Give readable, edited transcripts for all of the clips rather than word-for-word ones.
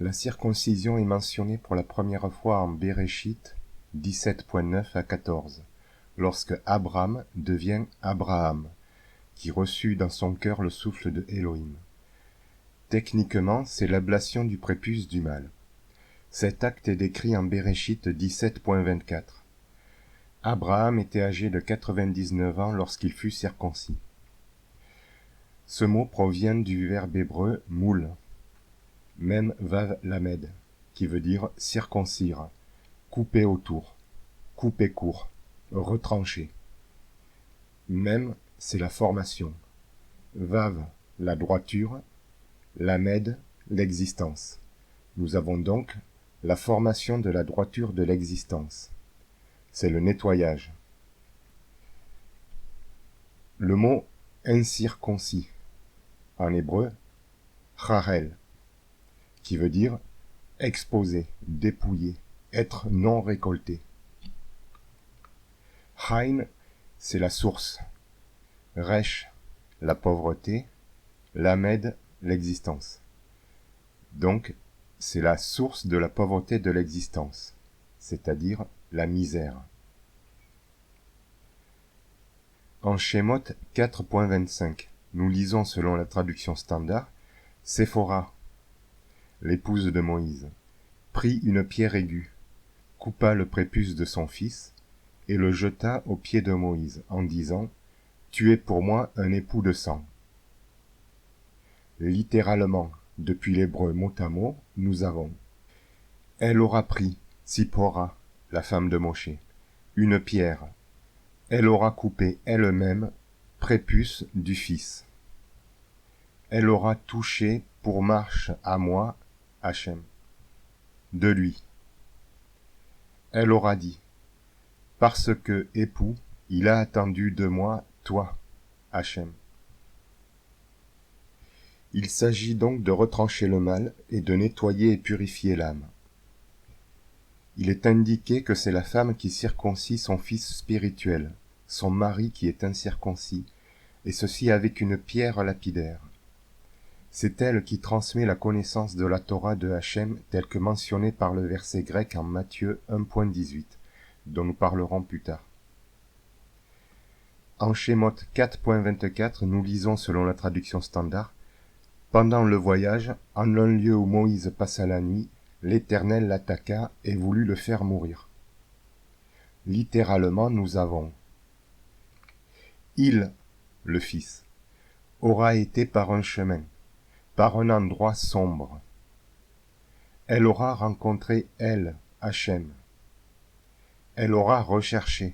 La circoncision est mentionnée pour la première fois en Béréchit 17.9 à 14, lorsque Abram devient Abraham, qui reçut dans son cœur le souffle de Elohim. Techniquement, c'est l'ablation du prépuce du mâle. Cet acte est décrit en Béréchit 17.24. Abraham était âgé de 99 ans lorsqu'il fut circoncis. Ce mot provient du verbe hébreu moul, même vav lamed, qui veut dire circoncire, couper autour, couper court, retrancher. Même, c'est la formation. Vav, la droiture, lamed, l'existence. Nous avons donc la formation de la droiture de l'existence. C'est le nettoyage. Le mot incirconcis, en hébreu, charel, qui veut dire exposé, dépouillé, être non récolté. Chaim, c'est la source. Resh, la pauvreté. Lamed, l'existence. Donc, c'est la source de la pauvreté de l'existence, c'est-à-dire la misère. En Shemot 4.25, nous lisons selon la traduction standard, Séphora, l'épouse de Moïse, prit une pierre aiguë, coupa le prépuce de son fils, et le jeta aux pieds de Moïse, en disant, « Tu es pour moi un époux de sang. » Littéralement, depuis l'hébreu mot à mot, nous avons « Elle aura pris, Tzipora, la femme de Moshe, une pierre. Elle aura coupé elle-même, prépuce du fils. Elle aura touché pour marche à moi, Hachem, de lui. Elle aura dit, parce que, époux, il a attendu de moi, toi, Hachem. » Il s'agit donc de retrancher le mal et de nettoyer et purifier l'âme. Il est indiqué que c'est la femme qui circoncit son fils spirituel, son mari qui est incirconcis, et ceci avec une pierre lapidaire. C'est elle qui transmet la connaissance de la Torah de Hachem telle que mentionnée par le verset grec en Matthieu 1.18, dont nous parlerons plus tard. En Shemot 4.24, nous lisons selon la traduction standard, « Pendant le voyage, en un lieu où Moïse passa la nuit, l'Éternel l'attaqua et voulut le faire mourir. » Littéralement, nous avons « Il, le Fils, aura été par un chemin, par un endroit sombre. Elle aura rencontré elle, Hachem. Elle aura recherché.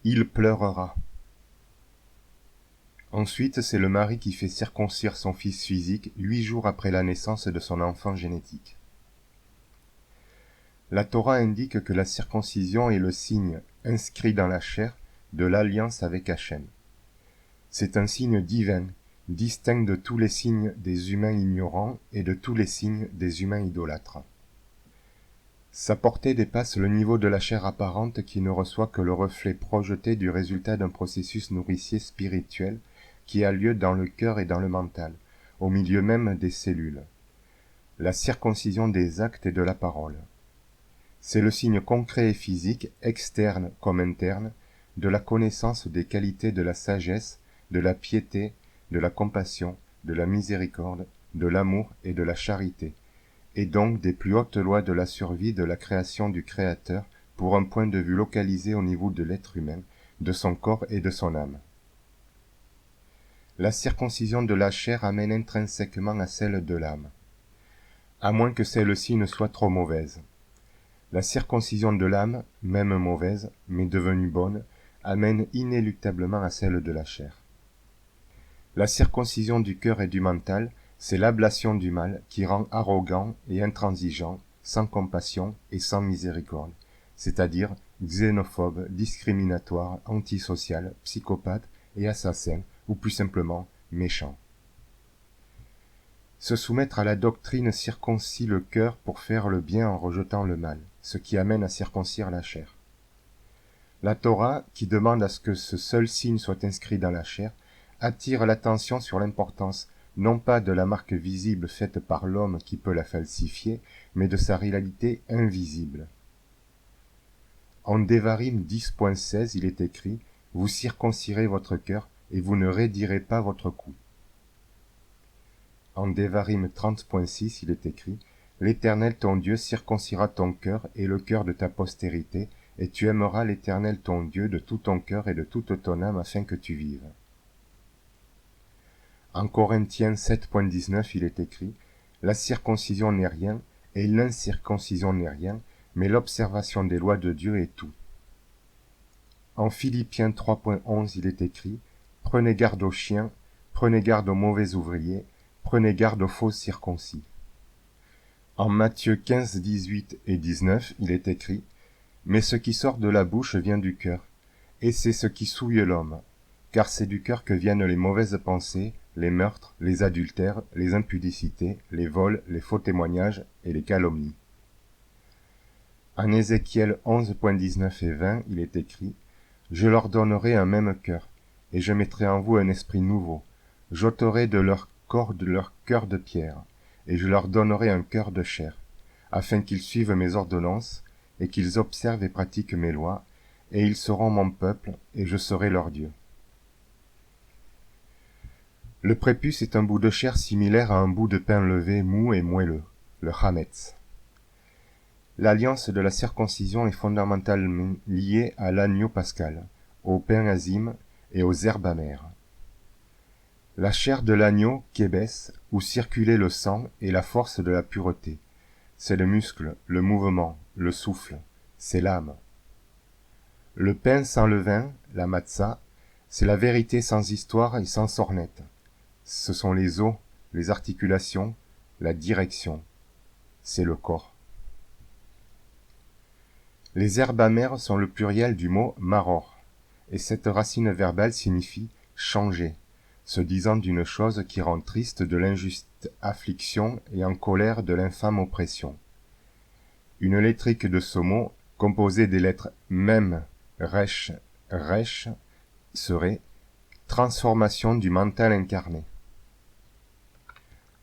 Il pleurera. » Ensuite, c'est le mari qui fait circoncire son fils physique 8 jours après la naissance de son enfant génétique. La Torah indique que la circoncision est le signe, inscrit dans la chair, de l'alliance avec Hachem. C'est un signe divin, distinct de tous les signes des humains ignorants et de tous les signes des humains idolâtres. Sa portée dépasse le niveau de la chair apparente qui ne reçoit que le reflet projeté du résultat d'un processus nourricier spirituel qui a lieu dans le cœur et dans le mental, au milieu même des cellules. La circoncision des actes et de la parole. C'est le signe concret et physique, externe comme interne, de la connaissance des qualités de la sagesse, de la piété, de la compassion, de la miséricorde, de l'amour et de la charité, et donc des plus hautes lois de la survie de la création du Créateur pour un point de vue localisé au niveau de l'être humain, de son corps et de son âme. La circoncision de la chair amène intrinsèquement à celle de l'âme, à moins que celle-ci ne soit trop mauvaise. La circoncision de l'âme, même mauvaise, mais devenue bonne, amène inéluctablement à celle de la chair. La circoncision du cœur et du mental, c'est l'ablation du mal qui rend arrogant et intransigeant, sans compassion et sans miséricorde, c'est-à-dire xénophobe, discriminatoire, antisocial, psychopathe et assassin, ou plus simplement méchant. Se soumettre à la doctrine circoncit le cœur pour faire le bien en rejetant le mal, ce qui amène à circoncire la chair. La Torah, qui demande à ce que ce seul signe soit inscrit dans la chair, attire l'attention sur l'importance non pas de la marque visible faite par l'homme qui peut la falsifier, mais de sa réalité invisible. En Devarim 10.16, il est écrit « Vous circoncirez votre cœur et vous ne raidirez pas votre cou ». En Devarim 30.6, il est écrit « L'Éternel ton Dieu circoncira ton cœur et le cœur de ta postérité, et tu aimeras l'Éternel ton Dieu de tout ton cœur et de toute ton âme afin que tu vives. » En Corinthiens 7.19, il est écrit « La circoncision n'est rien, et l'incirconcision n'est rien, mais l'observation des lois de Dieu est tout. » En Philippiens 3.11, il est écrit « Prenez garde aux chiens, prenez garde aux mauvais ouvriers, prenez garde aux faux circoncis. » En Matthieu 15, 18 et 19, il est écrit « Mais ce qui sort de la bouche vient du cœur, et c'est ce qui souille l'homme, car c'est du cœur que viennent les mauvaises pensées, les meurtres, les adultères, les impudicités, les vols, les faux témoignages et les calomnies. » En Ézéchiel 11.19 et 20, il est écrit « Je leur donnerai un même cœur, et je mettrai en vous un esprit nouveau. J'ôterai de leur corps de leur cœur de pierre, et je leur donnerai un cœur de chair, afin qu'ils suivent mes ordonnances, et qu'ils observent et pratiquent mes lois, et ils seront mon peuple, et je serai leur Dieu. » Le prépuce est un bout de chair similaire à un bout de pain levé, mou et moelleux, le chametz. L'alliance de la circoncision est fondamentalement liée à l'agneau pascal, au pain azime et aux herbes amères. La chair de l'agneau, kébès, où circulait le sang, est la force de la pureté. C'est le muscle, le mouvement, le souffle, c'est l'âme. Le pain sans levain, la matzah, c'est la vérité sans histoire et sans sornette. Ce sont les os, les articulations, la direction. C'est le corps. Les herbes amères sont le pluriel du mot maror, et cette racine verbale signifie changer, se disant d'une chose qui rend triste de l'injuste affliction et en colère de l'infâme oppression. Une lettrique de ce mot, composée des lettres mem, resh, resh, serait transformation du mental incarné.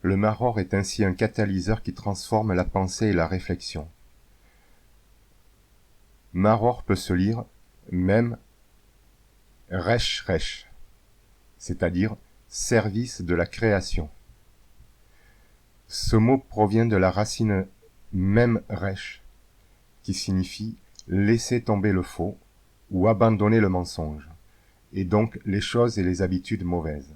Le maror est ainsi un catalyseur qui transforme la pensée et la réflexion. Maror peut se lire même resh resh, c'est-à-dire service de la création. Ce mot provient de la racine même resh, qui signifie laisser tomber le faux ou abandonner le mensonge, et donc les choses et les habitudes mauvaises.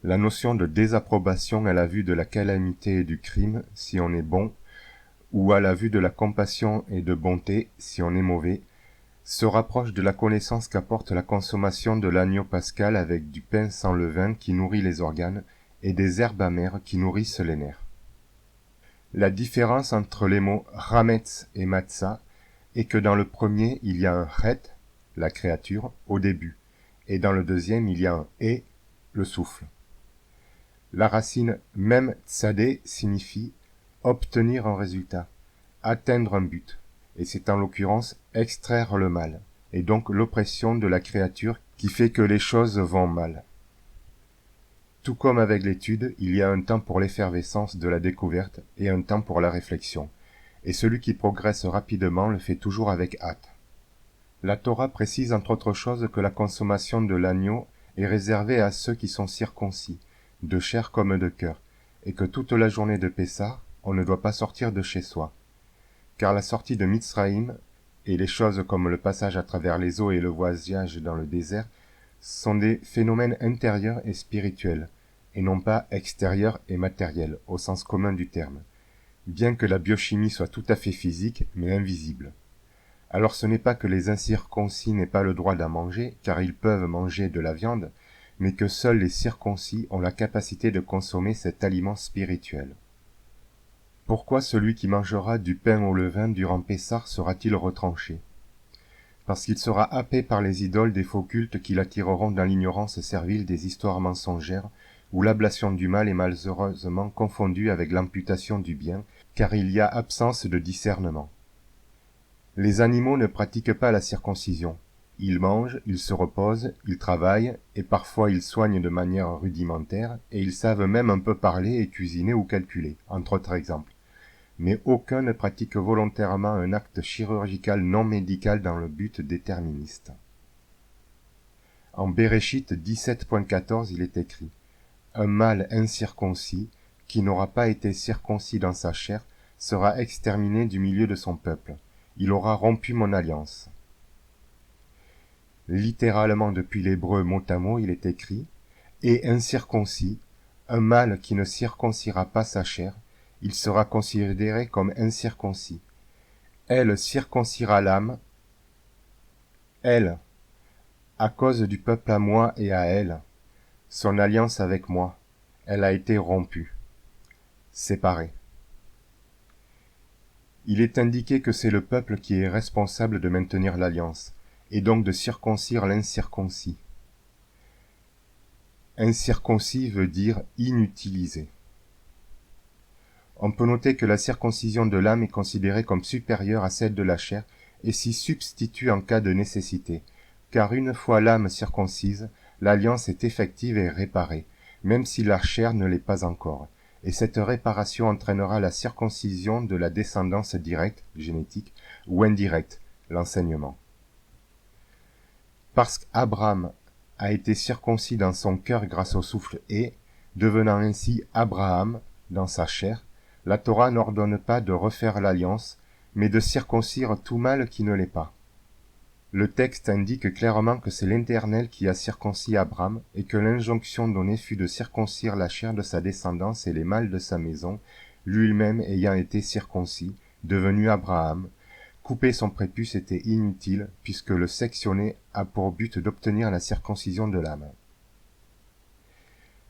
La notion de désapprobation à la vue de la calamité et du crime, si on est bon, ou à la vue de la compassion et de bonté, si on est mauvais, se rapproche de la connaissance qu'apporte la consommation de l'agneau pascal avec du pain sans levain qui nourrit les organes et des herbes amères qui nourrissent les nerfs. La différence entre les mots chametz et matzah est que dans le premier il y a un chet, la créature, au début, et dans le deuxième il y a un et, le souffle. La racine même tzadé signifie obtenir un résultat, atteindre un but, et c'est en l'occurrence extraire le mal, et donc l'oppression de la créature qui fait que les choses vont mal. Tout comme avec l'étude, il y a un temps pour l'effervescence de la découverte et un temps pour la réflexion, et celui qui progresse rapidement le fait toujours avec hâte. La Torah précise entre autres choses que la consommation de l'agneau est réservée à ceux qui sont circoncis, de chair comme de cœur, et que toute la journée de Pessah, on ne doit pas sortir de chez soi. Car la sortie de Mitzraïm, et les choses comme le passage à travers les eaux et le voyage dans le désert, sont des phénomènes intérieurs et spirituels, et non pas extérieurs et matériels, au sens commun du terme, bien que la biochimie soit tout à fait physique, mais invisible. Alors ce n'est pas que les incirconcis n'aient pas le droit d'en manger, car ils peuvent manger de la viande, mais que seuls les circoncis ont la capacité de consommer cet aliment spirituel. Pourquoi celui qui mangera du pain au levain durant Pessah sera-t-il retranché? Parce qu'il sera happé par les idoles des faux cultes qui l'attireront dans l'ignorance servile des histoires mensongères, où l'ablation du mal est malheureusement confondue avec l'amputation du bien, car il y a absence de discernement. Les animaux ne pratiquent pas la circoncision. ils mangent, ils se reposent, ils travaillent, et parfois ils soignent de manière rudimentaire, et ils savent même un peu parler et cuisiner ou calculer, entre autres exemples. Mais aucun ne pratique volontairement un acte chirurgical non médical dans le but déterministe. En Béréchit 17.14, il est écrit « Un mâle incirconcis, qui n'aura pas été circoncis dans sa chair, sera exterminé du milieu de son peuple. Il aura rompu mon alliance. » Littéralement depuis l'hébreu mot à mot, il est écrit « Et incirconcis, un mâle qui ne circoncira pas sa chair, il sera considéré comme incirconcis. Elle circoncira l'âme, elle, à cause du peuple à moi et à elle, son alliance avec moi, elle a été rompue, séparée. » Il est indiqué que c'est le peuple qui est responsable de maintenir l'alliance, et donc de circoncire l'incirconcis. Incirconcis veut dire inutilisé. On peut noter que la circoncision de l'âme est considérée comme supérieure à celle de la chair et s'y substitue en cas de nécessité, car une fois l'âme circoncise, l'alliance est effective et réparée, même si la chair ne l'est pas encore, et cette réparation entraînera la circoncision de la descendance directe, génétique, ou indirecte, l'enseignement. Parce qu'Abraham a été circoncis dans son cœur grâce au souffle et, devenant ainsi Abraham dans sa chair, la Torah n'ordonne pas de refaire l'alliance, mais de circoncire tout mâle qui ne l'est pas. Le texte indique clairement que c'est l'Éternel qui a circoncis Abraham et que l'injonction donnée fut de circoncire la chair de sa descendance et les mâles de sa maison, lui-même ayant été circoncis, devenu Abraham. Couper son prépuce était inutile puisque le sectionner a pour but d'obtenir la circoncision de l'âme.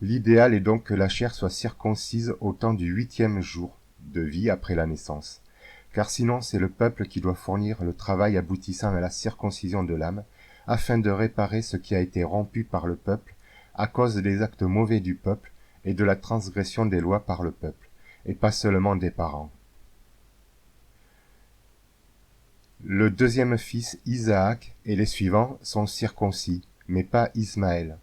L'idéal est donc que la chair soit circoncise au temps du 8e jour de vie après la naissance, car sinon c'est le peuple qui doit fournir le travail aboutissant à la circoncision de l'âme, afin de réparer ce qui a été rompu par le peuple à cause des actes mauvais du peuple et de la transgression des lois par le peuple, et pas seulement des parents. Le deuxième fils, Isaac, et les suivants sont circoncis, mais pas Ismaël,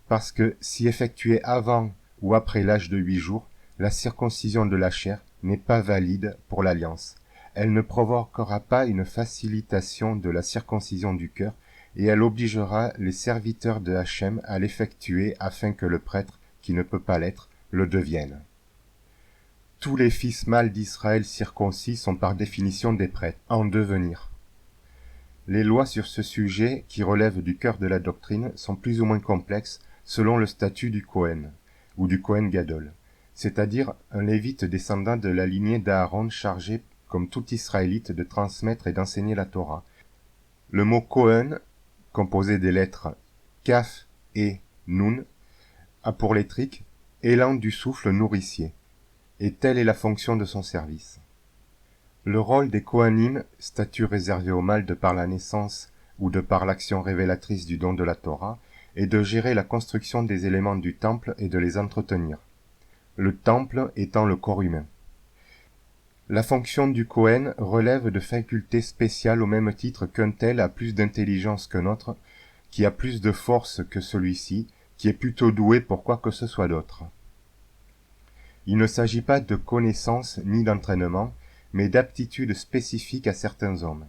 parce que si effectuée avant ou après l'âge de 8 jours, la circoncision de la chair n'est pas valide pour l'alliance. Elle ne provoquera pas une facilitation de la circoncision du cœur, et elle obligera les serviteurs de Hachem à l'effectuer afin que le prêtre, qui ne peut pas l'être, le devienne. Tous les fils mâles d'Israël circoncis sont par définition des prêtres, en devenir. Les lois sur ce sujet, qui relèvent du cœur de la doctrine, sont plus ou moins complexes selon le statut du Kohen, ou du Kohen Gadol, c'est-à-dire un lévite descendant de la lignée d'Aaron chargé, comme tout Israélite, de transmettre et d'enseigner la Torah. Le mot Kohen, composé des lettres Kaf et Nun, a pour lettrique élan du souffle nourricier, et telle est la fonction de son service. Le rôle des Kohanim, statut réservé aux mâles de par la naissance ou de par l'action révélatrice du don de la Torah, est de gérer la construction des éléments du temple et de les entretenir. Le temple étant le corps humain. La fonction du Kohen relève de facultés spéciales au même titre qu'un tel a plus d'intelligence qu'un autre, qui a plus de force que celui-ci, qui est plutôt doué pour quoi que ce soit d'autre. Il ne s'agit pas de connaissance ni d'entraînement, mais d'aptitude spécifique à certains hommes.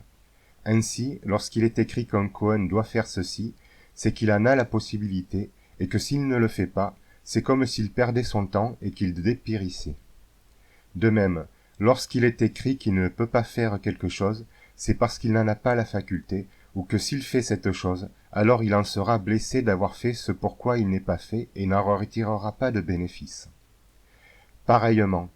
Ainsi, lorsqu'il est écrit qu'un Kohen doit faire ceci, c'est qu'il en a la possibilité, et que s'il ne le fait pas, c'est comme s'il perdait son temps et qu'il dépérissait. De même, lorsqu'il est écrit qu'il ne peut pas faire quelque chose, c'est parce qu'il n'en a pas la faculté, ou que s'il fait cette chose, alors il en sera blessé d'avoir fait ce pourquoi il n'est pas fait et n'en retirera pas de bénéfice. Pareillement,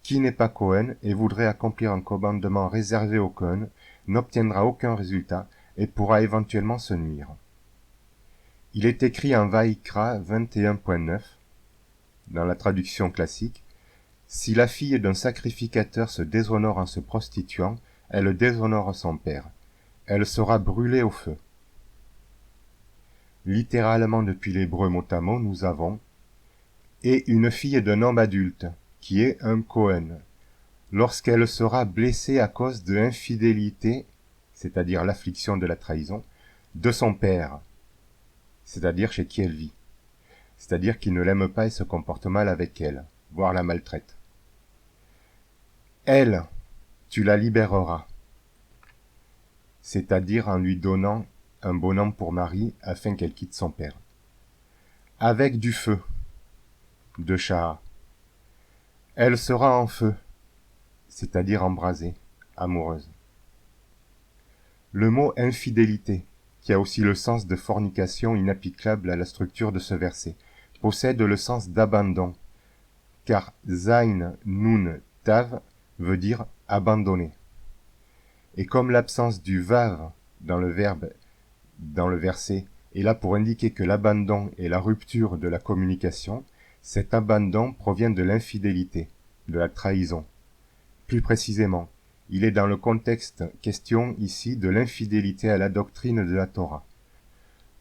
qui n'est pas Kohen et voudrait accomplir un commandement réservé au Kohen n'obtiendra aucun résultat et pourra éventuellement se nuire. Il est écrit en Vaïkra 21.9, dans la traduction classique, « Si la fille d'un sacrificateur se déshonore en se prostituant, elle déshonore son père. Elle sera brûlée au feu. » Littéralement depuis l'hébreu mot à mot, nous avons « Et une fille d'un homme adulte, qui est un Kohen, lorsqu'elle sera blessée à cause de infidélité, c'est-à-dire l'affliction de la trahison, de son père, c'est-à-dire chez qui elle vit, c'est-à-dire qu'il ne l'aime pas et se comporte mal avec elle, voire la maltraite. Elle, tu la libéreras, c'est-à-dire en lui donnant un bon homme pour mari afin qu'elle quitte son père. Avec du feu, de Shaha. Elle sera en feu, c'est-à-dire embrasée, amoureuse. Le mot infidélité, qui a aussi le sens de fornication inapplicable à la structure de ce verset, possède le sens d'abandon, car Zain Nun Tav veut dire abandonner. Et comme l'absence du vav dans le verset est là pour indiquer que l'abandon est la rupture de la communication, cet abandon provient de l'infidélité, de la trahison. Plus précisément, il est dans le contexte question ici de l'infidélité à la doctrine de la Torah.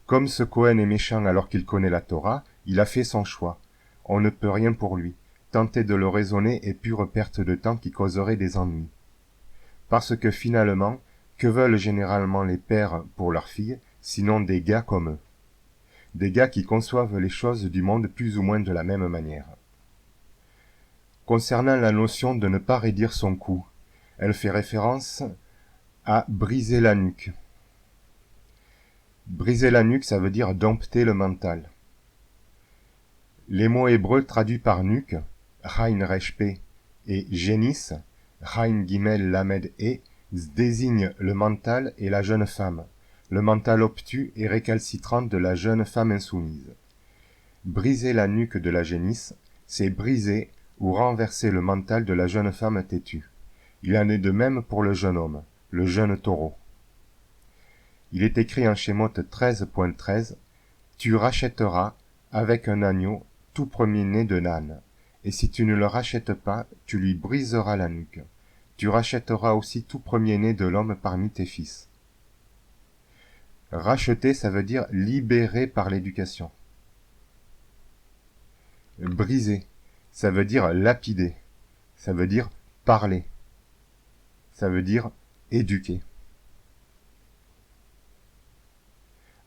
Comme ce Cohen est méchant alors qu'il connaît la Torah, il a fait son choix. On ne peut rien pour lui. Tenter de le raisonner est pure perte de temps qui causerait des ennuis. Parce que finalement, que veulent généralement les pères pour leurs filles, sinon des gars comme eux? Des gars qui conçoivent les choses du monde plus ou moins de la même manière. Concernant la notion de ne pas raidir son cou, elle fait référence à briser la nuque. Briser la nuque, ça veut dire dompter le mental. Les mots hébreux traduits par nuque, Chain Resh P, et génis, Chain Gimel Lamed E, désignent le mental et la jeune femme, le mental obtus et récalcitrant de la jeune femme insoumise. Briser la nuque de la génisse, c'est briser ou renverser le mental de la jeune femme têtue. Il en est de même pour le jeune homme, le jeune taureau. Il est écrit en Shemot 13.13 « Tu rachèteras avec un agneau tout premier-né de l'âne, et si tu ne le rachètes pas, tu lui briseras la nuque. Tu rachèteras aussi tout premier-né de l'homme parmi tes fils. » Racheter, ça veut dire libérer par l'éducation. Briser, ça veut dire lapider, ça veut dire parler, ça veut dire éduquer.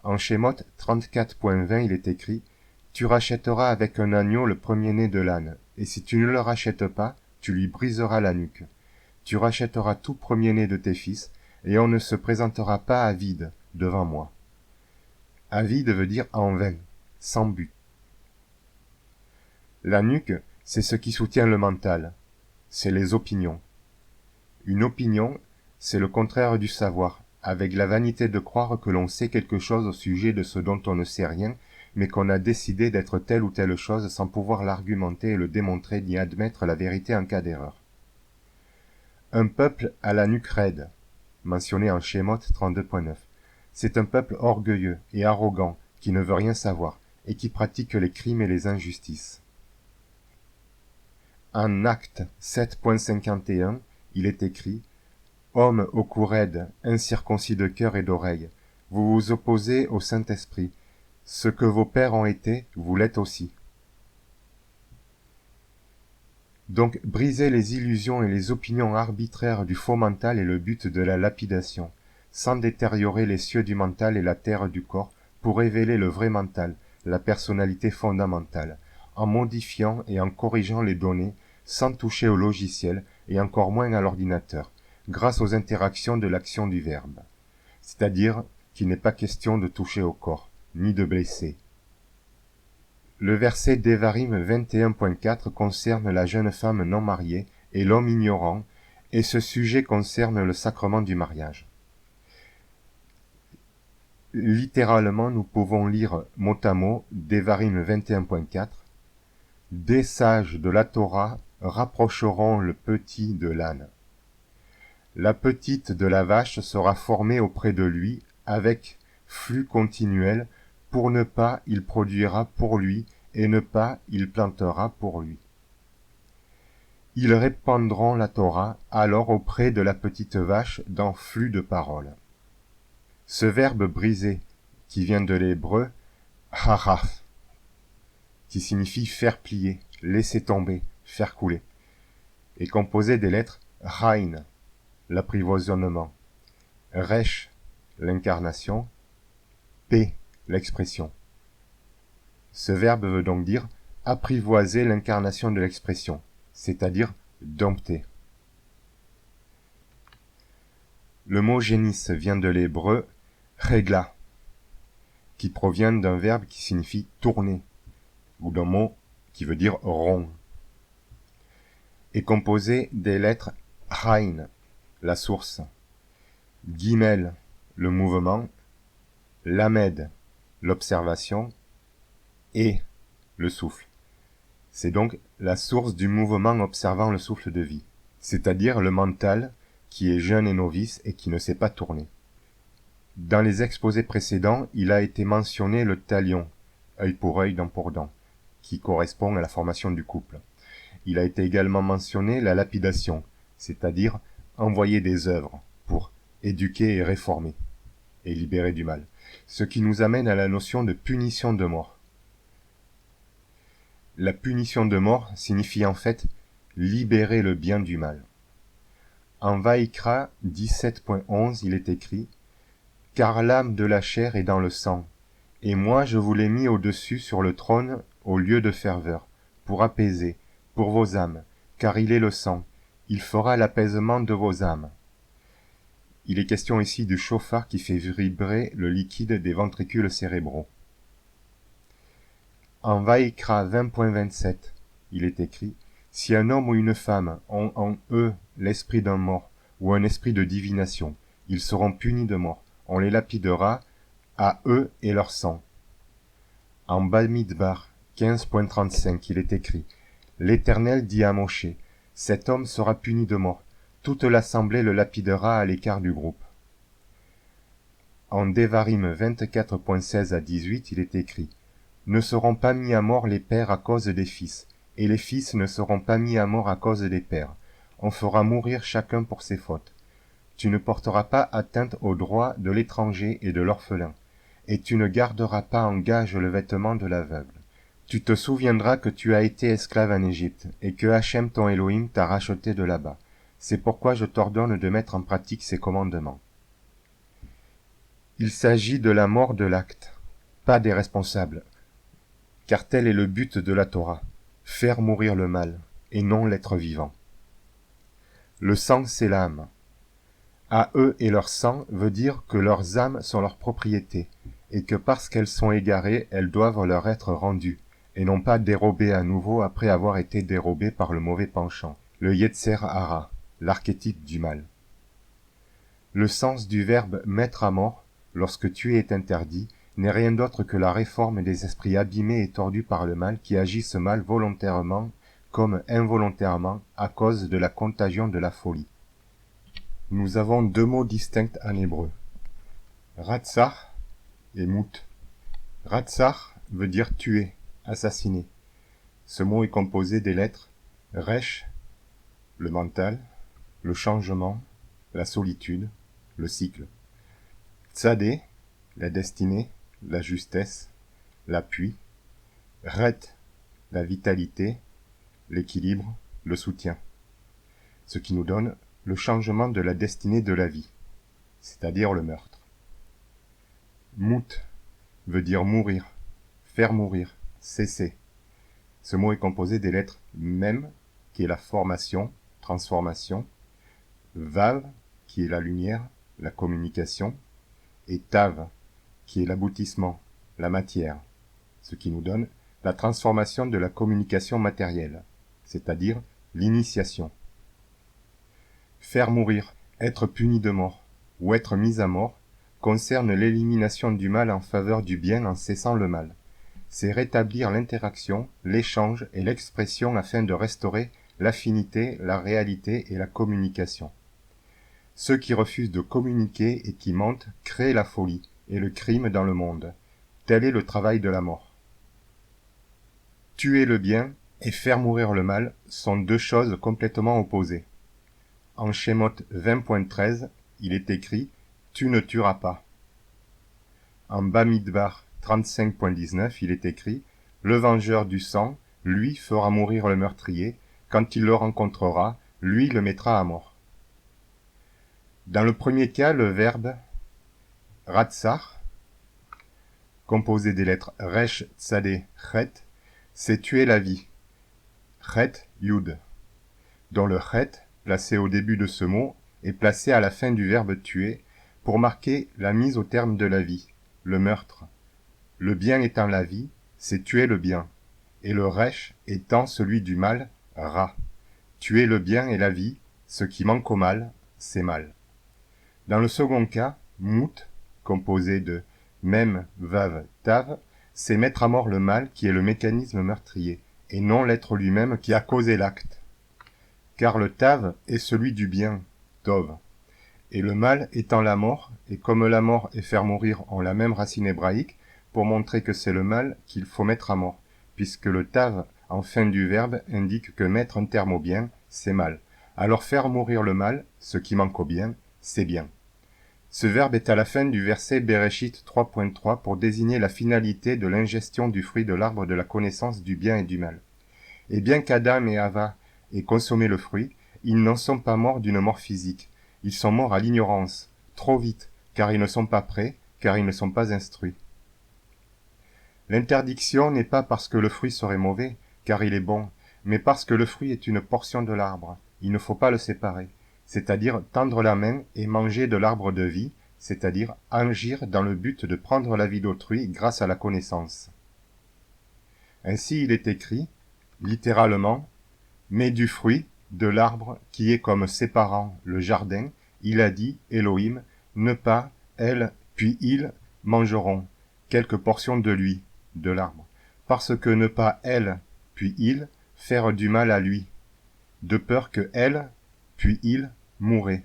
En Shemot 34.20, il est écrit « Tu rachèteras avec un agneau le premier-né de l'âne, et si tu ne le rachètes pas, tu lui briseras la nuque. Tu rachèteras tout premier-né de tes fils, et on ne se présentera pas à vide devant moi. » À vide veut dire en vain, sans but. La nuque, c'est ce qui soutient le mental, c'est les opinions. Une opinion, c'est le contraire du savoir, avec la vanité de croire que l'on sait quelque chose au sujet de ce dont on ne sait rien, mais qu'on a décidé d'être telle ou telle chose sans pouvoir l'argumenter et le démontrer ni admettre la vérité en cas d'erreur. Un peuple à la nuque raide, mentionné en Shemot 32.9, c'est un peuple orgueilleux et arrogant qui ne veut rien savoir et qui pratique les crimes et les injustices. En Acte 7.51, il est écrit « Hommes au cou raide, incirconcis de cœur et d'oreille, vous vous opposez au Saint-Esprit. Ce que vos pères ont été, vous l'êtes aussi. » Donc, briser les illusions et les opinions arbitraires du faux mental est le but de la lapidation, sans détériorer les cieux du mental et la terre du corps, pour révéler le vrai mental, la personnalité fondamentale, en modifiant et en corrigeant les données, sans toucher au logiciel et encore moins à l'ordinateur, grâce aux interactions de l'action du verbe. C'est-à-dire qu'il n'est pas question de toucher au corps, ni de blesser. Le verset Devarim 21.4 concerne la jeune femme non mariée et l'homme ignorant, et ce sujet concerne le sacrement du mariage. Littéralement, nous pouvons lire mot à mot Devarim 21.4 « Des sages de la Torah rapprocheront le petit de l'âne. La petite de la vache sera formée auprès de lui avec flux continuel, pour ne pas il produira pour lui, et ne pas il plantera pour lui. Ils répandront la Torah alors auprès de la petite vache dans flux de paroles. » Ce verbe briser, qui vient de l'hébreu haraf, qui signifie faire plier, laisser tomber, faire couler, est composé des lettres Chain, l'apprivoisonnement, Resh, l'incarnation, P, l'expression. Ce verbe veut donc dire apprivoiser l'incarnation de l'expression, c'est-à-dire dompter. Le mot génis vient de l'hébreu régla, qui provient d'un verbe qui signifie tourner, ou d'un mot qui veut dire rond, est composé des lettres Haïn, la source, Gimel, le mouvement, Lamed, l'observation, et le souffle. C'est donc la source du mouvement observant le souffle de vie, c'est-à-dire le mental qui est jeune et novice et qui ne sait pas tourner. Dans les exposés précédents, il a été mentionné le talion, œil pour œil, dent pour dent, qui correspond à la formation du couple. Il a été également mentionné la lapidation, c'est-à-dire envoyer des œuvres pour éduquer et réformer, et libérer du mal, ce qui nous amène à la notion de punition de mort. La punition de mort signifie en fait libérer le bien du mal. En Vaïkra 17.11, il est écrit « Car l'âme de la chair est dans le sang, et moi je vous l'ai mis au-dessus sur le trône au lieu de ferveur, pour apaiser, pour vos âmes, car il est le sang, il fera l'apaisement de vos âmes. » Il est question ici du chauffard qui fait vibrer le liquide des ventricules cérébraux. En Vaïkra 20.27, il est écrit « Si un homme ou une femme ont en eux l'esprit d'un mort ou un esprit de divination, ils seront punis de mort. On les lapidera à eux et leur sang. » En Bamidbar 15.35, il est écrit « L'Éternel dit à Moshe, cet homme sera puni de mort. Toute l'assemblée le lapidera à l'écart du groupe. » En Devarim 24.16 à 18, il est écrit « Ne seront pas mis à mort les pères à cause des fils, et les fils ne seront pas mis à mort à cause des pères. On fera mourir chacun pour ses fautes. Tu ne porteras pas atteinte aux droits de l'étranger et de l'orphelin, et tu ne garderas pas en gage le vêtement de l'aveugle. Tu te souviendras que tu as été esclave en Égypte, et que Hachem ton Elohim t'a racheté de là-bas. C'est pourquoi je t'ordonne de mettre en pratique ces commandements. » Il s'agit de la mort de l'acte, pas des responsables, car tel est le but de la Torah, faire mourir le mal, et non l'être vivant. Le sang, c'est l'âme. À eux et leur sang veut dire que leurs âmes sont leur propriété, et que parce qu'elles sont égarées, elles doivent leur être rendues, et non pas dérobées à nouveau après avoir été dérobées par le mauvais penchant, le Yetzer Hara, l'archétype du mal. Le sens du verbe mettre à mort, lorsque tuer est interdit, n'est rien d'autre que la réforme des esprits abîmés et tordus par le mal qui agissent mal volontairement comme involontairement à cause de la contagion de la folie. Nous avons deux mots distincts en hébreu, ratsar et mout. Ratsar veut dire tuer, assassiner. Ce mot est composé des lettres resh, le mental, le changement, la solitude, le cycle. Tzadé, la destinée, la justesse, l'appui. Ret, la vitalité, l'équilibre, le soutien. Ce qui nous donne le changement de la destinée de la vie, c'est-à-dire le meurtre. Mout veut dire mourir, faire mourir, cesser. Ce mot est composé des lettres Mem, qui est la formation, transformation, Vav, qui est la lumière, la communication, et Tav, qui est l'aboutissement, la matière, ce qui nous donne la transformation de la communication matérielle, c'est-à-dire l'initiation. Faire mourir, être puni de mort, ou être mis à mort, concerne l'élimination du mal en faveur du bien en cessant le mal. C'est rétablir l'interaction, l'échange et l'expression afin de restaurer l'affinité, la réalité et la communication. Ceux qui refusent de communiquer et qui mentent créent la folie et le crime dans le monde. Tel est le travail de la mort. Tuer le bien et faire mourir le mal sont deux choses complètement opposées. En Shemot 20.13, il est écrit « Tu ne tueras pas ». En Bamidbar 35.19, il est écrit « Le vengeur du sang, lui, fera mourir le meurtrier. Quand il le rencontrera, lui le mettra à mort. » Dans le premier cas, le verbe « ratsar » composé des lettres Resh, Tzadé, Chet, c'est tuer la vie. Chet, Yud, dont le Chet, placé au début de ce mot, est placé à la fin du verbe tuer pour marquer la mise au terme de la vie, le meurtre. Le bien étant la vie, c'est tuer le bien, et le Resh étant celui du mal, Ra. Tuer le bien et la vie, ce qui manque au mal, c'est mal. Dans le second cas, Mout, composé de Mem, Vav, Tav, c'est mettre à mort le mal qui est le mécanisme meurtrier, et non l'être lui-même qui a causé l'acte. Car le Tav est celui du bien, Tov, et le mal étant la mort, et comme la mort et faire mourir ont la même racine hébraïque, pour montrer que c'est le mal qu'il faut mettre à mort, puisque le Tav, en fin du verbe, indique que mettre un terme au bien, c'est mal. Alors faire mourir le mal, ce qui manque au bien, c'est bien. Ce verbe est à la fin du verset Bereshit 3.3 pour désigner la finalité de l'ingestion du fruit de l'arbre de la connaissance du bien et du mal. Et bien qu'Adam et Hava aient consommé le fruit, ils n'en sont pas morts d'une mort physique. Ils sont morts à l'ignorance, trop vite, car ils ne sont pas prêts, car ils ne sont pas instruits. L'interdiction n'est pas parce que le fruit serait mauvais, car il est bon, mais parce que le fruit est une portion de l'arbre. Il ne faut pas le séparer, c'est-à-dire tendre la main et manger de l'arbre de vie, c'est-à-dire agir dans le but de prendre la vie d'autrui grâce à la connaissance. Ainsi il est écrit, littéralement, « Mais du fruit, de l'arbre qui est comme séparant le jardin, il a dit, Elohim, ne pas, elle, puis ils mangeront quelques portions de lui, de l'arbre, parce que ne pas elle, puis il, faire du mal à lui, de peur que elle, puis il, mourrait. »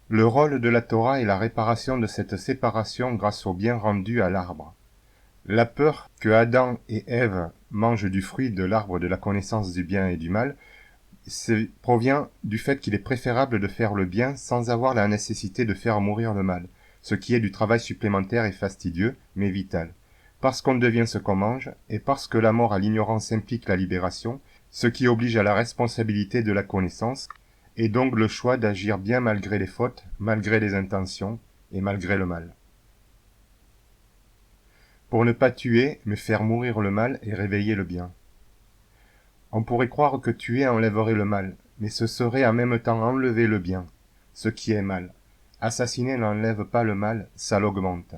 Le rôle de la Torah est la réparation de cette séparation grâce au bien rendu à l'arbre. La peur que Adam et Ève mangent du fruit de l'arbre de la connaissance du bien et du mal provient du fait qu'il est préférable de faire le bien sans avoir la nécessité de faire mourir le mal, ce qui est du travail supplémentaire et fastidieux, mais vital. Parce qu'on devient ce qu'on mange, et parce que la mort à l'ignorance implique la libération, ce qui oblige à la responsabilité de la connaissance, et donc le choix d'agir bien malgré les fautes, malgré les intentions, et malgré le mal. Pour ne pas tuer, mais faire mourir le mal et réveiller le bien. On pourrait croire que tuer enlèverait le mal, mais ce serait en même temps enlever le bien, ce qui est mal. Assassiner n'enlève pas le mal, ça l'augmente.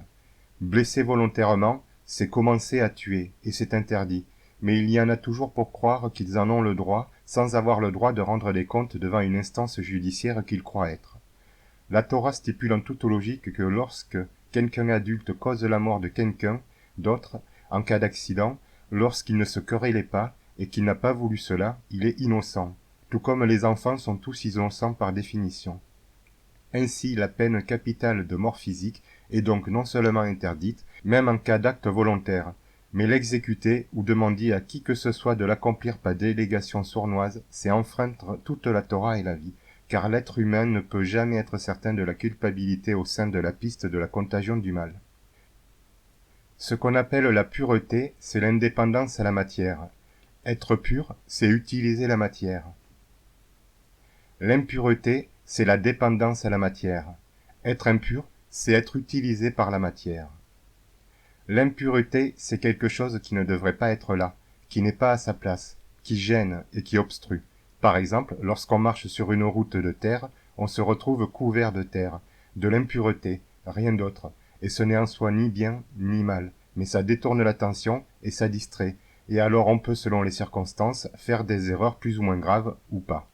Blesser volontairement, c'est commencer à tuer, et c'est interdit, mais il y en a toujours pour croire qu'ils en ont le droit, sans avoir le droit de rendre des comptes devant une instance judiciaire qu'ils croient être. La Torah stipule en toute logique que lorsque quelqu'un adulte cause la mort de quelqu'un d'autre, en cas d'accident, lorsqu'il ne se querellait pas, et qu'il n'a pas voulu cela, il est innocent, tout comme les enfants sont tous innocents par définition. Ainsi, la peine capitale de mort physique est donc non seulement interdite, même en cas d'acte volontaire, mais l'exécuter ou demander à qui que ce soit de l'accomplir par délégation sournoise, c'est enfreindre toute la Torah et la vie, car l'être humain ne peut jamais être certain de la culpabilité au sein de la piste de la contagion du mal. Ce qu'on appelle la pureté, c'est l'indépendance à la matière. Être pur, c'est utiliser la matière. L'impureté, c'est la dépendance à la matière. Être impur, c'est être utilisé par la matière. L'impureté, c'est quelque chose qui ne devrait pas être là, qui n'est pas à sa place, qui gêne et qui obstrue. Par exemple, lorsqu'on marche sur une route de terre, on se retrouve couvert de terre, de l'impureté, rien d'autre, et ce n'est en soi ni bien ni mal, mais ça détourne l'attention et ça distrait, et alors on peut, selon les circonstances, faire des erreurs plus ou moins graves ou pas.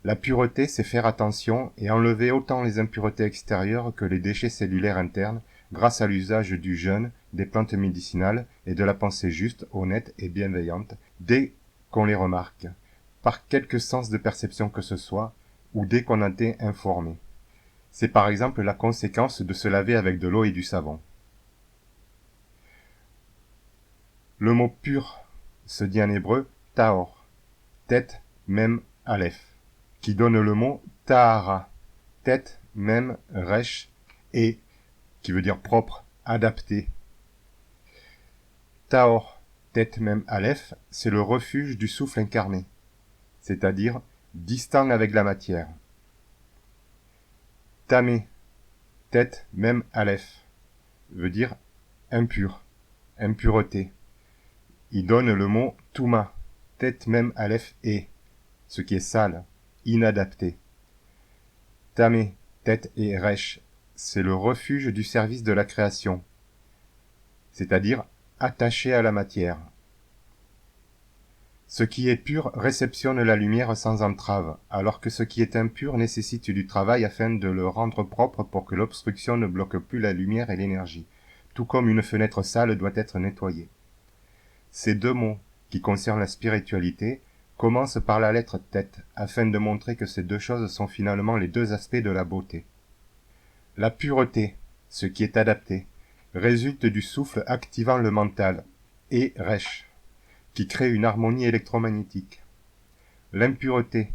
La pureté, c'est faire attention et enlever autant les impuretés extérieures que les déchets cellulaires internes grâce à l'usage du jeûne, des plantes médicinales et de la pensée juste, honnête et bienveillante dès qu'on les remarque, par quelque sens de perception que ce soit, ou dès qu'on en est informé. C'est par exemple la conséquence de se laver avec de l'eau et du savon. Le mot pur se dit en hébreu taor, tête, même, aleph, qui donne le mot tahara, tête, même, resh, et, qui veut dire propre, adapté. Taor, tête, même, aleph, c'est le refuge du souffle incarné, c'est-à-dire distant avec la matière. Tamé, tête, même, aleph, veut dire impur, impureté. Il donne le mot touma, tête même aleph et, ce qui est sale, inadapté. Tamé, tête et resh, c'est le refuge du service de la création, c'est-à-dire attaché à la matière. Ce qui est pur réceptionne la lumière sans entrave, alors que ce qui est impur nécessite du travail afin de le rendre propre pour que l'obstruction ne bloque plus la lumière et l'énergie, tout comme une fenêtre sale doit être nettoyée. Ces deux mots, qui concernent la spiritualité, commencent par la lettre tête, afin de montrer que ces deux choses sont finalement les deux aspects de la beauté. La pureté, ce qui est adapté, résulte du souffle activant le mental, et resh, qui crée une harmonie électromagnétique. L'impureté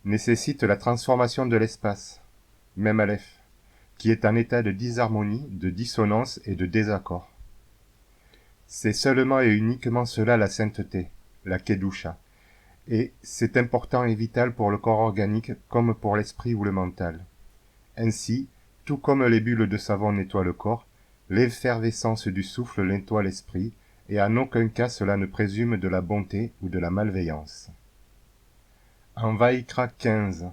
nécessite la transformation de l'espace, même aleph, qui est en état de disharmonie, de dissonance et de désaccord. C'est seulement et uniquement cela la sainteté, la kedusha, et c'est important et vital pour le corps organique comme pour l'esprit ou le mental. Ainsi, tout comme les bulles de savon nettoient le corps, l'effervescence du souffle nettoie l'esprit, et en aucun cas cela ne présume de la bonté ou de la malveillance. En Vaikra 15,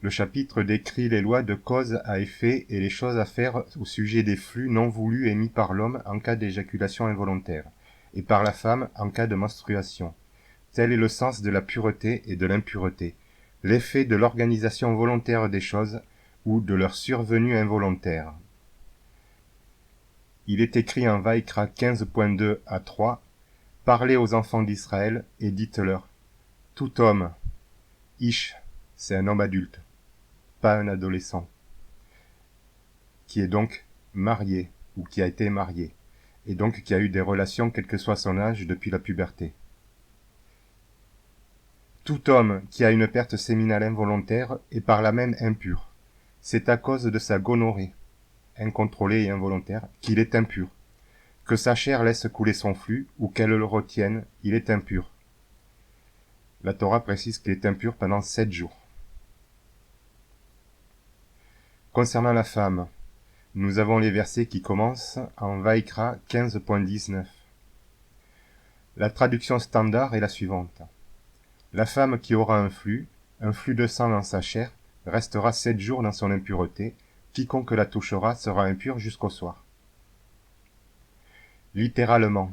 le chapitre décrit les lois de cause à effet et les choses à faire au sujet des flux non voulus émis par l'homme en cas d'éjaculation involontaire, et par la femme en cas de menstruation. Tel est le sens de la pureté et de l'impureté, l'effet de l'organisation volontaire des choses ou de leur survenue involontaire. Il est écrit en Vaikra 15.2 à 3, « Parlez aux enfants d'Israël et dites-leur, tout homme, Ish, c'est un homme adulte, pas un adolescent, qui est donc marié ou qui a été marié, et donc qui a eu des relations quel que soit son âge depuis la puberté. Tout homme qui a une perte séminale involontaire est par là même impur. C'est à cause de sa gonorrhée, incontrôlée et involontaire, qu'il est impur. Que sa chair laisse couler son flux ou qu'elle le retienne, il est impur. La Torah précise qu'il est impur pendant 7 jours. Concernant la femme, nous avons les versets qui commencent en Vaikra 15.19. La traduction standard est la suivante. La femme qui aura un flux de sang dans sa chair, restera 7 jours dans son impureté, quiconque la touchera sera impur jusqu'au soir. Littéralement,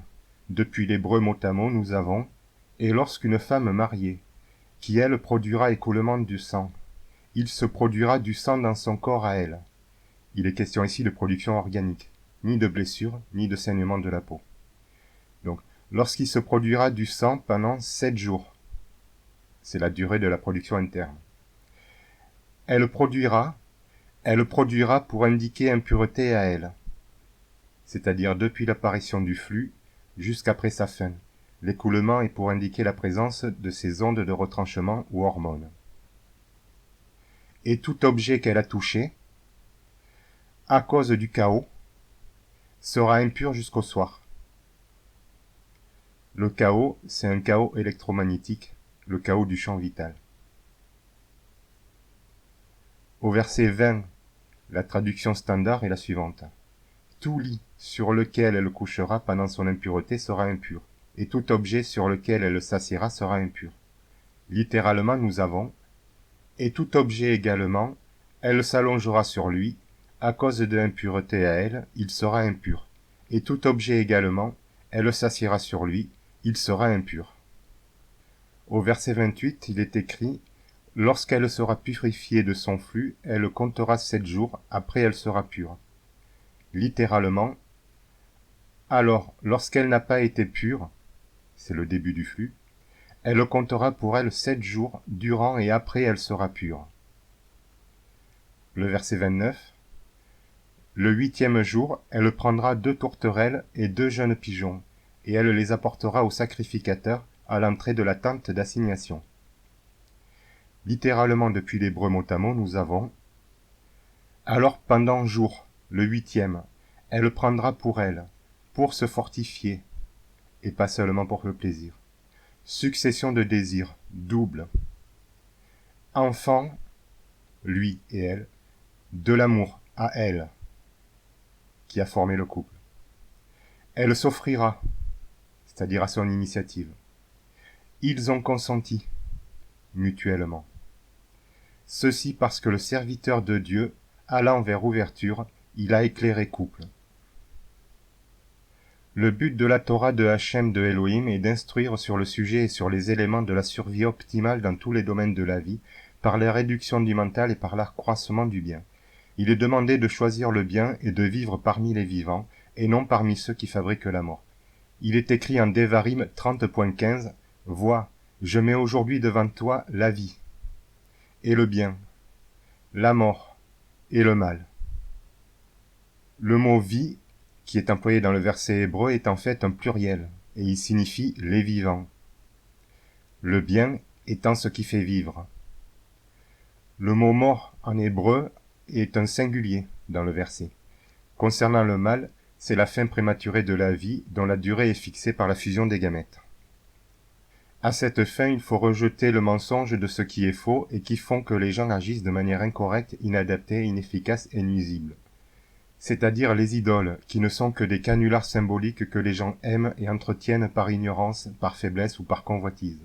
depuis l'hébreu mot à mot, nous avons « Et lorsqu'une femme mariée, qui elle produira écoulement du sang, il se produira du sang dans son corps à elle. » Il est question ici de production organique, ni de blessure, ni de saignement de la peau. Donc, lorsqu'il se produira du sang pendant 7 jours, c'est la durée de la production interne. Elle produira pour indiquer impureté à elle, c'est-à-dire depuis l'apparition du flux jusqu'après sa fin. L'écoulement est pour indiquer la présence de ces ondes de retranchement ou hormones. Et tout objet qu'elle a touché, à cause du chaos, sera impur jusqu'au soir. Le chaos, c'est un chaos électromagnétique, le chaos du champ vital. Au verset 20, la traduction standard est la suivante. Tout lit sur lequel elle couchera pendant son impureté sera impur, et tout objet sur lequel elle s'assiera sera impur. Littéralement, nous avons « Et tout objet également, elle s'allongera sur lui, à cause de l'impureté à elle, il sera impur. Et tout objet également, elle s'assiera sur lui, il sera impur. » Au verset 28, il est écrit « Lorsqu'elle sera purifiée de son flux, elle comptera 7 jours, après elle sera pure. » Littéralement, alors, lorsqu'elle n'a pas été pure, c'est le début du flux, elle comptera pour elle 7 jours, durant et après elle sera pure. Le verset 29, le 8e jour, elle prendra 2 tourterelles et 2 jeunes pigeons, et elle les apportera au sacrificateur à l'entrée de la tente d'assignation. Littéralement depuis l'hébreu mot à mot, nous avons « Alors pendant jour, le 8e, elle prendra pour elle, pour se fortifier, et pas seulement pour le plaisir. Succession de désirs, double. Enfant, lui et elle, de l'amour à elle, qui a formé le couple. Elle s'offrira, c'est-à-dire à son initiative. Ils ont consenti, mutuellement. Ceci parce que le serviteur de Dieu, allant vers ouverture, il a éclairé couple. Le but de la Torah de Hachem de Elohim est d'instruire sur le sujet et sur les éléments de la survie optimale dans tous les domaines de la vie, par la réduction du mental et par l'accroissement du bien. Il est demandé de choisir le bien et de vivre parmi les vivants, et non parmi ceux qui fabriquent la mort. Il est écrit en Devarim 30.15, « Vois, je mets aujourd'hui devant toi la vie, et le bien, la mort, et le mal. » Le mot « vie » qui est employé dans le verset hébreu est en fait un pluriel, et il signifie les vivants. Le bien étant ce qui fait vivre. Le mot mort en hébreu est un singulier dans le verset. Concernant le mal, c'est la fin prématurée de la vie dont la durée est fixée par la fusion des gamètes. À cette fin, il faut rejeter le mensonge de ce qui est faux et qui font que les gens agissent de manière incorrecte, inadaptée, inefficace et nuisible. C'est-à-dire les idoles, qui ne sont que des canulars symboliques que les gens aiment et entretiennent par ignorance, par faiblesse ou par convoitise.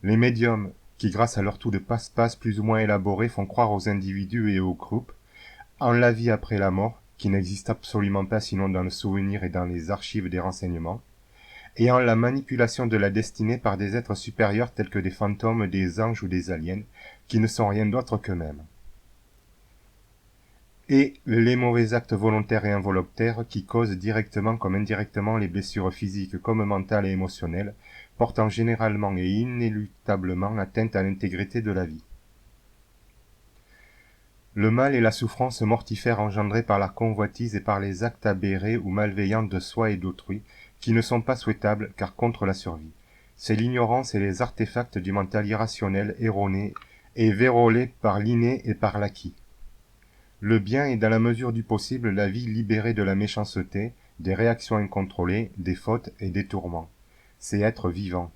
Les médiums, qui grâce à leur tour de passe-passe plus ou moins élaborés font croire aux individus et aux groupes, en la vie après la mort, qui n'existe absolument pas sinon dans le souvenir et dans les archives des renseignements, et en la manipulation de la destinée par des êtres supérieurs tels que des fantômes, des anges ou des aliens, qui ne sont rien d'autre qu'eux-mêmes. Et les mauvais actes volontaires et involontaires qui causent directement comme indirectement les blessures physiques comme mentales et émotionnelles, portant généralement et inéluctablement atteinte à l'intégrité de la vie. Le mal et la souffrance mortifère engendrés par la convoitise et par les actes aberrés ou malveillants de soi et d'autrui, qui ne sont pas souhaitables car contre la survie. C'est l'ignorance et les artefacts du mental irrationnel erroné et vérolé par l'inné et par l'acquis. Le bien est dans la mesure du possible la vie libérée de la méchanceté, des réactions incontrôlées, des fautes et des tourments. C'est être vivant.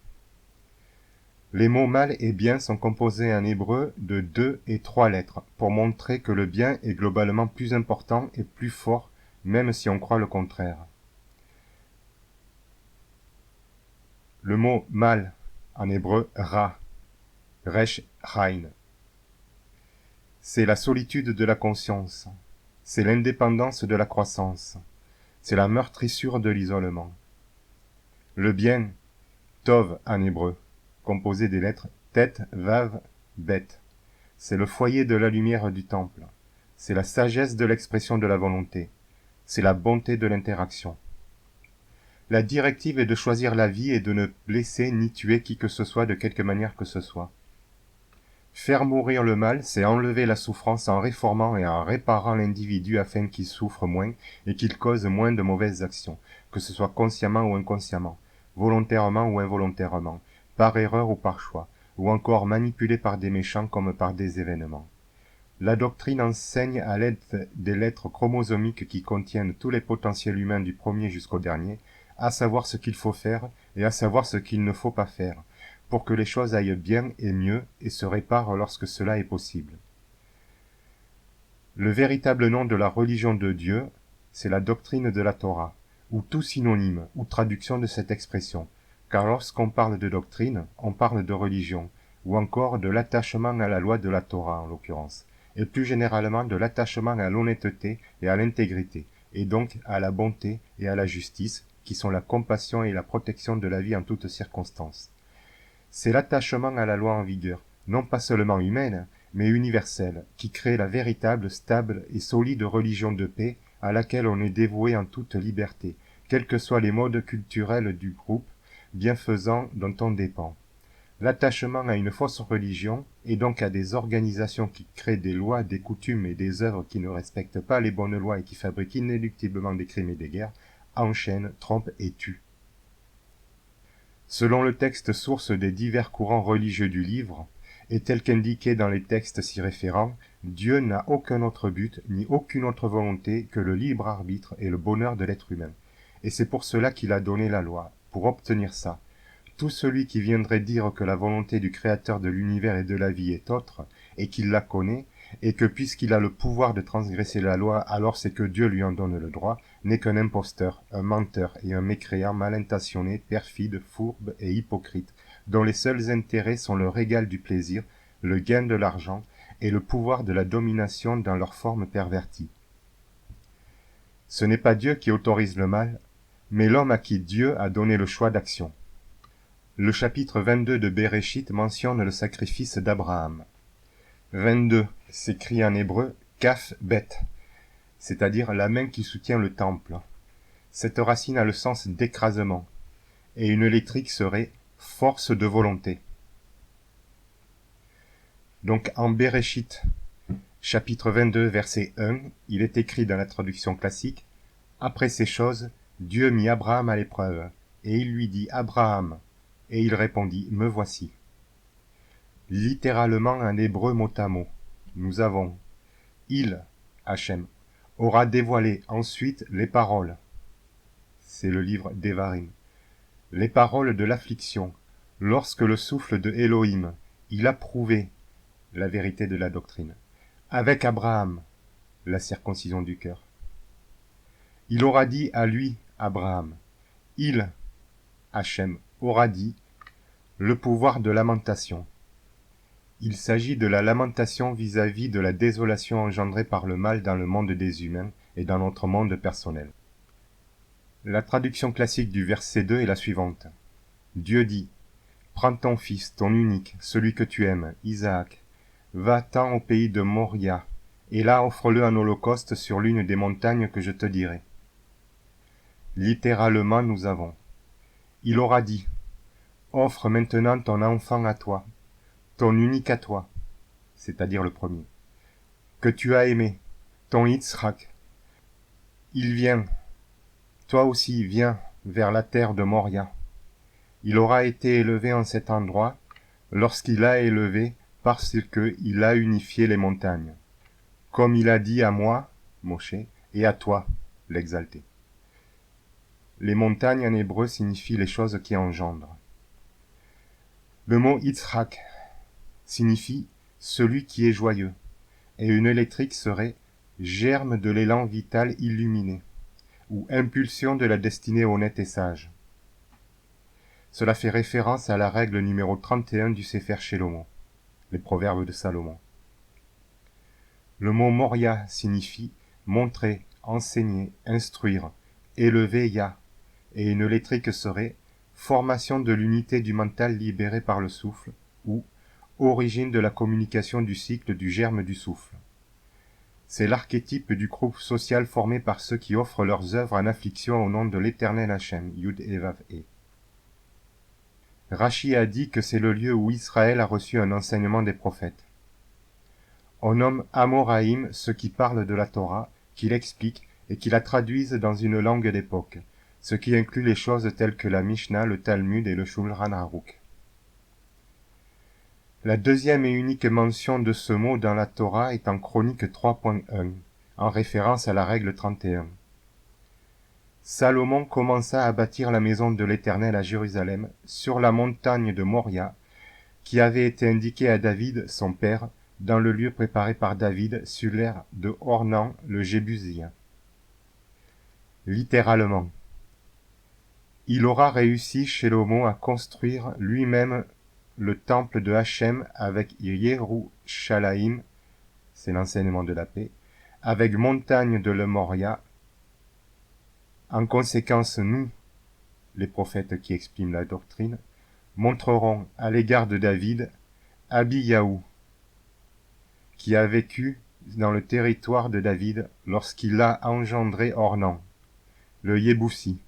Les mots mal et bien sont composés en hébreu de 2 et 3 lettres, pour montrer que le bien est globalement plus important et plus fort, même si on croit le contraire. Le mot mal, en hébreu ra, resh chaim. C'est la solitude de la conscience, c'est l'indépendance de la croissance, c'est la meurtrissure de l'isolement. Le bien, tov en hébreu, composé des lettres tet, vav, bet, c'est le foyer de la lumière du temple, c'est la sagesse de l'expression de la volonté, c'est la bonté de l'interaction. La directive est de choisir la vie et de ne blesser ni tuer qui que ce soit de quelque manière que ce soit. Faire mourir le mal, c'est enlever la souffrance en réformant et en réparant l'individu afin qu'il souffre moins et qu'il cause moins de mauvaises actions, que ce soit consciemment ou inconsciemment, volontairement ou involontairement, par erreur ou par choix, ou encore manipulé par des méchants comme par des événements. La doctrine enseigne à l'aide des lettres chromosomiques qui contiennent tous les potentiels humains du premier jusqu'au dernier, à savoir ce qu'il faut faire et à savoir ce qu'il ne faut pas faire, pour que les choses aillent bien et mieux et se réparent lorsque cela est possible. Le véritable nom de la religion de Dieu, c'est la doctrine de la Torah, ou tout synonyme ou traduction de cette expression, car lorsqu'on parle de doctrine, on parle de religion, ou encore de l'attachement à la loi de la Torah en l'occurrence, et plus généralement de l'attachement à l'honnêteté et à l'intégrité, et donc à la bonté et à la justice, qui sont la compassion et la protection de la vie en toutes circonstances. C'est l'attachement à la loi en vigueur, non pas seulement humaine, mais universelle, qui crée la véritable, stable et solide religion de paix à laquelle on est dévoué en toute liberté, quels que soient les modes culturels du groupe bienfaisant dont on dépend. L'attachement à une fausse religion, et donc à des organisations qui créent des lois, des coutumes et des œuvres qui ne respectent pas les bonnes lois et qui fabriquent inéluctablement des crimes et des guerres, enchaîne, trompe et tue. Selon le texte source des divers courants religieux du livre, et tel qu'indiqué dans les textes s'y référant, Dieu n'a aucun autre but ni aucune autre volonté que le libre arbitre et le bonheur de l'être humain. Et c'est pour cela qu'il a donné la loi, pour obtenir ça. Tout celui qui viendrait dire que la volonté du Créateur de l'univers et de la vie est autre, et qu'il la connaît, et que puisqu'il a le pouvoir de transgresser la loi, alors c'est que Dieu lui en donne le droit, n'est qu'un imposteur, un menteur et un mécréant mal intentionné, perfide, fourbe et hypocrite, dont les seuls intérêts sont le régal du plaisir, le gain de l'argent et le pouvoir de la domination dans leur forme pervertie. Ce n'est pas Dieu qui autorise le mal, mais l'homme à qui Dieu a donné le choix d'action. Le chapitre 22 de Béréchit mentionne le sacrifice d'Abraham. 22 s'écrit en hébreu kaf bet, c'est-à-dire la main qui soutient le temple. Cette racine a le sens d'écrasement, et une électrique serait force de volonté. Donc en Béréchit, chapitre 22, verset 1, il est écrit dans la traduction classique, « Après ces choses, Dieu mit Abraham à l'épreuve, et il lui dit, Abraham, et il répondit, me voici. » Littéralement en hébreu mot à mot, nous avons « Il, Hachem, aura dévoilé ensuite les paroles. » C'est le livre d'Evarim. Les paroles de l'affliction, lorsque le souffle de Elohim, il a prouvé la vérité de la doctrine. Avec Abraham, la circoncision du cœur. Il aura dit à lui, Abraham, il, Hachem, aura dit, le pouvoir de lamentation. Il s'agit de la lamentation vis-à-vis de la désolation engendrée par le mal dans le monde des humains et dans notre monde personnel. La traduction classique du verset 2 est la suivante. Dieu dit, prends ton fils, ton unique, celui que tu aimes, Isaac, va-t'en au pays de Moria, et là offre-le en holocauste sur l'une des montagnes que je te dirai. Littéralement nous avons. Il aura dit, offre maintenant ton enfant à toi, ton unique à toi, c'est-à-dire le premier, que tu as aimé, ton Yitzhak. Il vient, toi aussi viens vers la terre de Moria. Il aura été élevé en cet endroit, lorsqu'il a élevé, parce qu'il a unifié les montagnes, comme il a dit à moi, Moshe, et à toi, l'exalté. Les montagnes en hébreu signifient les choses qui engendrent. Le mot Yitzhak signifie celui qui est joyeux, et une électrique serait germe de l'élan vital illuminé, ou impulsion de la destinée honnête et sage. Cela fait référence à la règle numéro 31 du Sefer Shelomo, les proverbes de Salomon. Le mot Moria signifie montrer, enseigner, instruire, élever Ya, et une électrique serait formation de l'unité du mental libéré par le souffle, ou origine de la communication du cycle du germe du souffle. C'est l'archétype du groupe social formé par ceux qui offrent leurs œuvres en affliction au nom de l'éternel Hachem, Yud et Vav E. Rashi a dit que c'est le lieu où Israël a reçu un enseignement des prophètes. On nomme Amoraïm ceux qui parlent de la Torah, qui l'expliquent et qui la traduisent dans une langue d'époque, ce qui inclut les choses telles que la Mishnah, le Talmud et le Shulchan Aruch. La deuxième et unique mention de ce mot dans la Torah est en Chronique 3.1, en référence à la règle 31. Salomon commença à bâtir la maison de l'Éternel à Jérusalem, sur la montagne de Moria, qui avait été indiquée à David, son père, dans le lieu préparé par David sur l'aire de Ornan le Jébusien. Littéralement, il aura réussi Shelomo à construire lui-même le temple de Hachem avec Yerushalayim, c'est l'enseignement de la paix, avec montagne de le Moria. En conséquence, nous, les prophètes qui expriment la doctrine, montrerons à l'égard de David Abiyahu, qui a vécu dans le territoire de David lorsqu'il a engendré Ornan, le Yéboussi.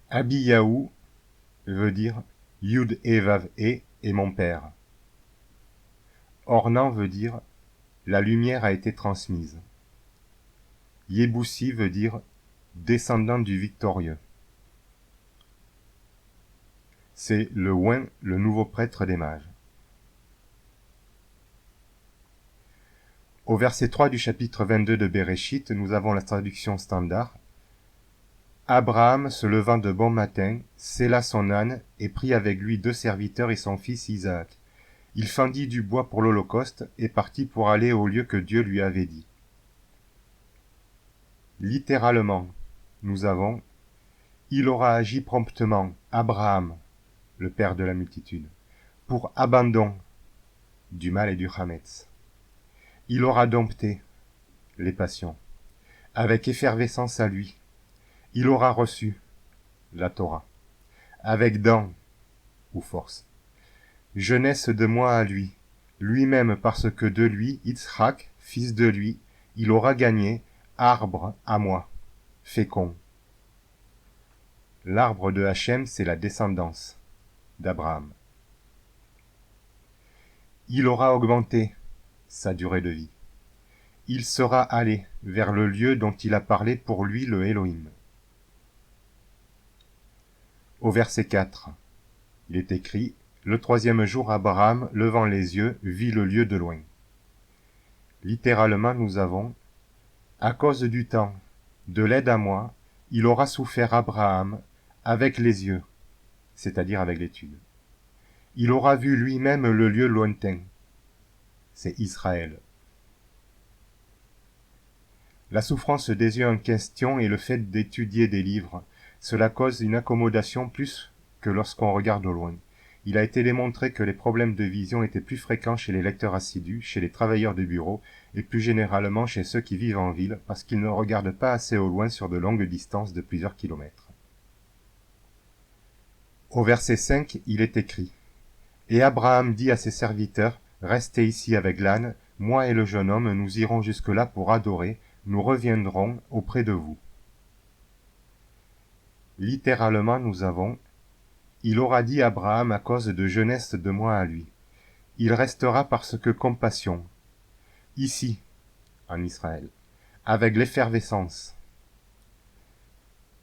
Abiyahu veut dire Yud et Vav et mon père. Ornan veut dire la lumière a été transmise. Yéboussi veut dire descendant du victorieux. C'est le oint, le nouveau prêtre des mages. Au verset 3 du chapitre 22 de Béréchit, nous avons la traduction standard. Abraham, se levant de bon matin, sella son âne et prit avec lui 2 serviteurs et son fils Isaac. Il fendit du bois pour l'Holocauste et partit pour aller au lieu que Dieu lui avait dit. Littéralement, nous avons « Il aura agi promptement, Abraham, le père de la multitude, pour abandon du mal et du Hametz. Il aura dompté les passions, avec effervescence à lui. Il aura reçu la Torah, avec dents ou force. Jeunesse de moi à lui, lui-même parce que de lui, Yitzhak, fils de lui, il aura gagné arbre à moi, fécond. » L'arbre de Hachem, c'est la descendance d'Abraham. Il aura augmenté sa durée de vie. Il sera allé vers le lieu dont il a parlé pour lui le Elohim. Au verset 4, il est écrit « Le troisième jour, Abraham, levant les yeux, vit le lieu de loin. » Littéralement, nous avons « À cause du temps, de l'aide à moi, il aura souffert Abraham avec les yeux, c'est-à-dire avec l'étude. Il aura vu lui-même le lieu lointain. » C'est Israël. La souffrance des yeux en question et le fait d'étudier des livres, cela cause une accommodation plus que lorsqu'on regarde au loin. Il a été démontré que les problèmes de vision étaient plus fréquents chez les lecteurs assidus, chez les travailleurs de bureau et plus généralement chez ceux qui vivent en ville parce qu'ils ne regardent pas assez au loin sur de longues distances de plusieurs kilomètres. Au verset 5, il est écrit « Et Abraham dit à ses serviteurs, restez ici avec l'âne, moi et le jeune homme, nous irons jusque-là pour adorer, nous reviendrons auprès de vous. » Littéralement, nous avons « Il aura dit Abraham à cause de jeunesse de moi à lui. Il restera parce que compassion. » Ici, en Israël, avec l'effervescence,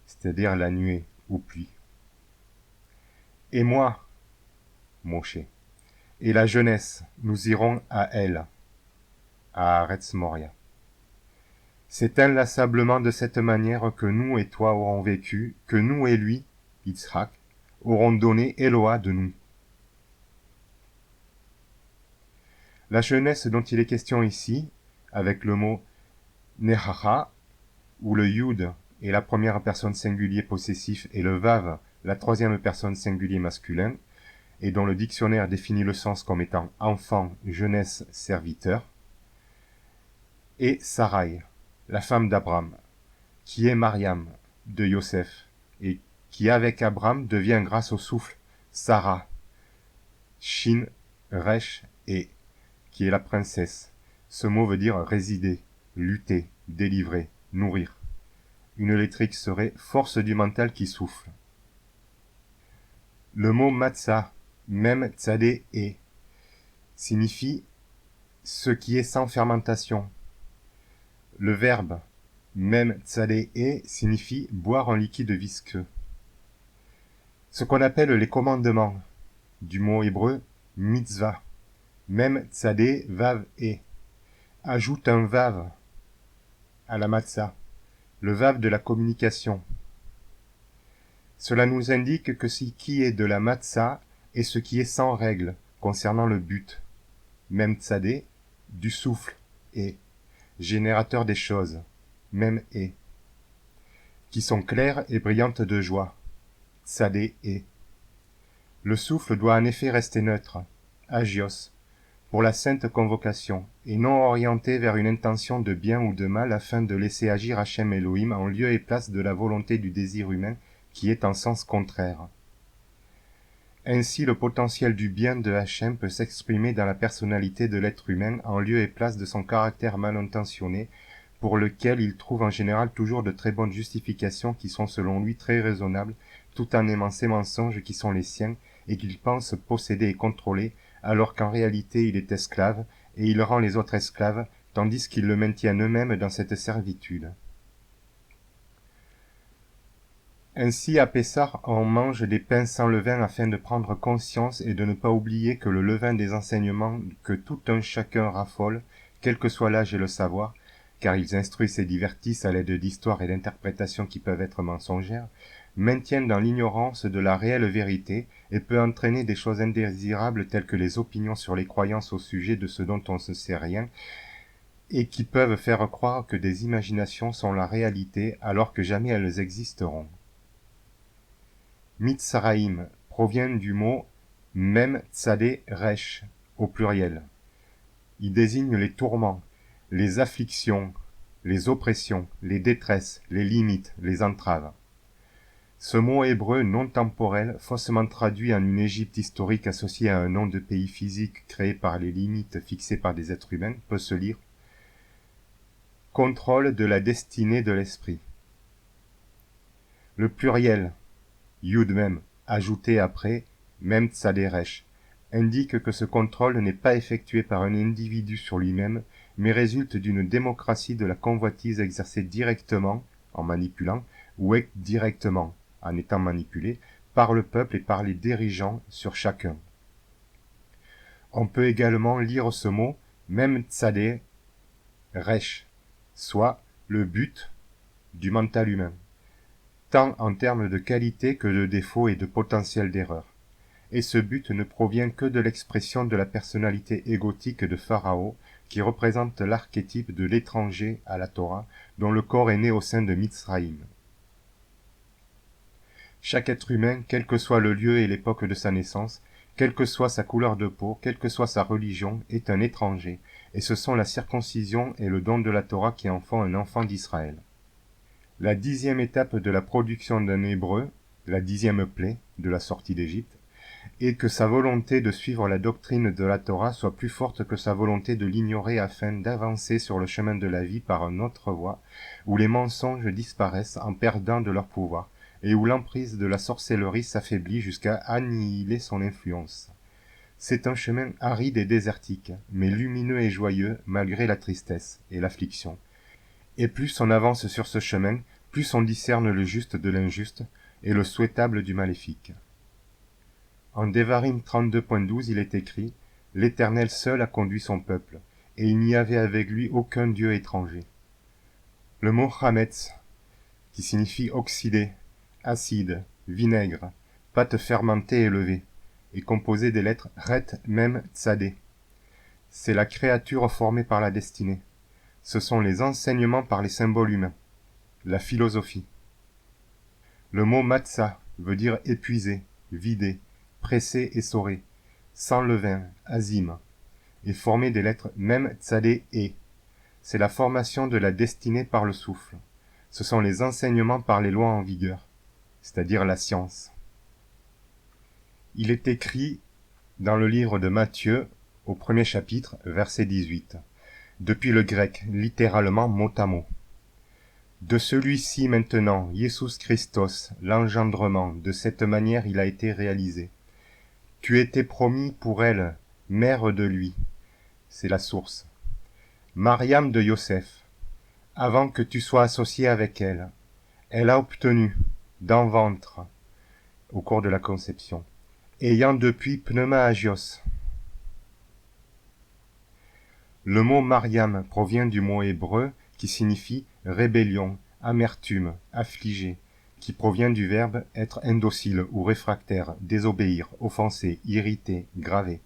c'est-à-dire la nuée ou pluie. Et moi, Moshe, et la jeunesse, nous irons à elle, à Aretz Moria. C'est inlassablement de cette manière que nous et toi aurons vécu, que nous et lui, Yitzhak, auront donné Eloah de nous. La jeunesse dont il est question ici, avec le mot Nehaha, où le Yud est la première personne singulier possessif et le Vav la troisième personne singulier masculin, et dont le dictionnaire définit le sens comme étant enfant, jeunesse, serviteur, et Sarai, la femme d'Abraham, qui est Mariam de Yosef, et qui avec Abraham devient grâce au souffle Sarah, Shin, Resh et qui est la princesse. Ce mot veut dire résider, lutter, délivrer, nourrir. Une lettrique serait force du mental qui souffle. Le mot matzah, même tzadé et, signifie ce qui est sans fermentation. Le verbe même tzadé et signifie boire un liquide visqueux. Ce qu'on appelle les commandements, du mot hébreu mitzvah, même tzadé vav et, ajoute un vav à la matzah, le vav de la communication. Cela nous indique que ce qui est de la matzah est ce qui est sans règle concernant le but, même tzadé, du souffle et, générateur des choses, même et, qui sont claires et brillantes de joie, tzadé et. Le souffle doit en effet rester neutre, agios, pour la sainte convocation, et non orienté vers une intention de bien ou de mal afin de laisser agir Hachem Elohim en lieu et place de la volonté du désir humain qui est en sens contraire. Ainsi, le potentiel du bien de Hachem peut s'exprimer dans la personnalité de l'être humain en lieu et place de son caractère mal intentionné, pour lequel il trouve en général toujours de très bonnes justifications qui sont selon lui très raisonnables, tout en aimant ces mensonges qui sont les siens et qu'il pense posséder et contrôler, alors qu'en réalité il est esclave, et il rend les autres esclaves, tandis qu'ils le maintiennent eux-mêmes dans cette servitude. Ainsi, à Pessah, on mange des pains sans levain afin de prendre conscience et de ne pas oublier que le levain des enseignements que tout un chacun raffole, quel que soit l'âge et le savoir, car ils instruisent et divertissent à l'aide d'histoires et d'interprétations qui peuvent être mensongères, maintient dans l'ignorance de la réelle vérité et peut entraîner des choses indésirables telles que les opinions sur les croyances au sujet de ce dont on ne sait rien et qui peuvent faire croire que des imaginations sont la réalité alors que jamais elles existeront. Mitzraïm provient du mot Mem Tzadé Resh au pluriel. Il désigne les tourments, les afflictions, les oppressions, les détresses, les limites, les entraves. Ce mot hébreu non temporel, faussement traduit en une Égypte historique associée à un nom de pays physique créé par les limites fixées par des êtres humains, peut se lire « contrôle de la destinée de l'esprit ». Le pluriel « Yud Mem » ajouté après « Mem Tzaderesh » indique que ce contrôle n'est pas effectué par un individu sur lui-même, mais résulte d'une démocratie de la convoitise exercée directement, en manipulant, ou indirectement, en étant manipulé, par le peuple et par les dirigeants sur chacun. On peut également lire ce mot Mem Tzadé Resh, soit le but du mental humain, tant en termes de qualité que de défaut et de potentiel d'erreur. Et ce but ne provient que de l'expression de la personnalité égotique de Pharaon, qui représente l'archétype de l'étranger à la Torah, dont le corps est né au sein de Mitzraïm. Chaque être humain, quel que soit le lieu et l'époque de sa naissance, quelle que soit sa couleur de peau, quelle que soit sa religion, est un étranger, et ce sont la circoncision et le don de la Torah qui en font un enfant d'Israël. La 10e étape de la production d'un Hébreu, la 10e plaie de la sortie d'Égypte, et que sa volonté de suivre la doctrine de la Torah soit plus forte que sa volonté de l'ignorer afin d'avancer sur le chemin de la vie par une autre voie, où les mensonges disparaissent en perdant de leur pouvoir, et où l'emprise de la sorcellerie s'affaiblit jusqu'à annihiler son influence. C'est un chemin aride et désertique, mais lumineux et joyeux malgré la tristesse et l'affliction. Et plus on avance sur ce chemin, plus on discerne le juste de l'injuste et le souhaitable du maléfique. En Devarim 32.12, il est écrit « L'Éternel seul a conduit son peuple, et il n'y avait avec lui aucun dieu étranger. » Le mot « chametz », qui signifie oxydé, acide, vinaigre, pâte fermentée et levée, est composé des lettres Ret, Mem, Tzadé. C'est la créature formée par la destinée. Ce sont les enseignements par les symboles humains, la philosophie. Le mot matzah veut dire épuisé, vidé, pressé et essoré, sans levain, azim, est formé des lettres Mem, Tzadé et. C'est la formation de la destinée par le souffle. Ce sont les enseignements par les lois en vigueur, c'est-à-dire la science. Il est écrit dans le livre de Matthieu, au 1er chapitre, verset 18, depuis le grec, littéralement mot à mot. De celui-ci maintenant, Jesus Christos, l'engendrement, de cette manière il a été réalisé. Tu étais promis pour elle, mère de lui. C'est la source. Mariam de Yosef, avant que tu sois associé avec elle, elle a obtenu, dans ventre, au cours de la conception, ayant depuis pneuma agios. Le mot Mariam provient du mot hébreu qui signifie rébellion, amertume, affligé, qui provient du verbe être indocile ou réfractaire, désobéir, offenser, irriter, graver.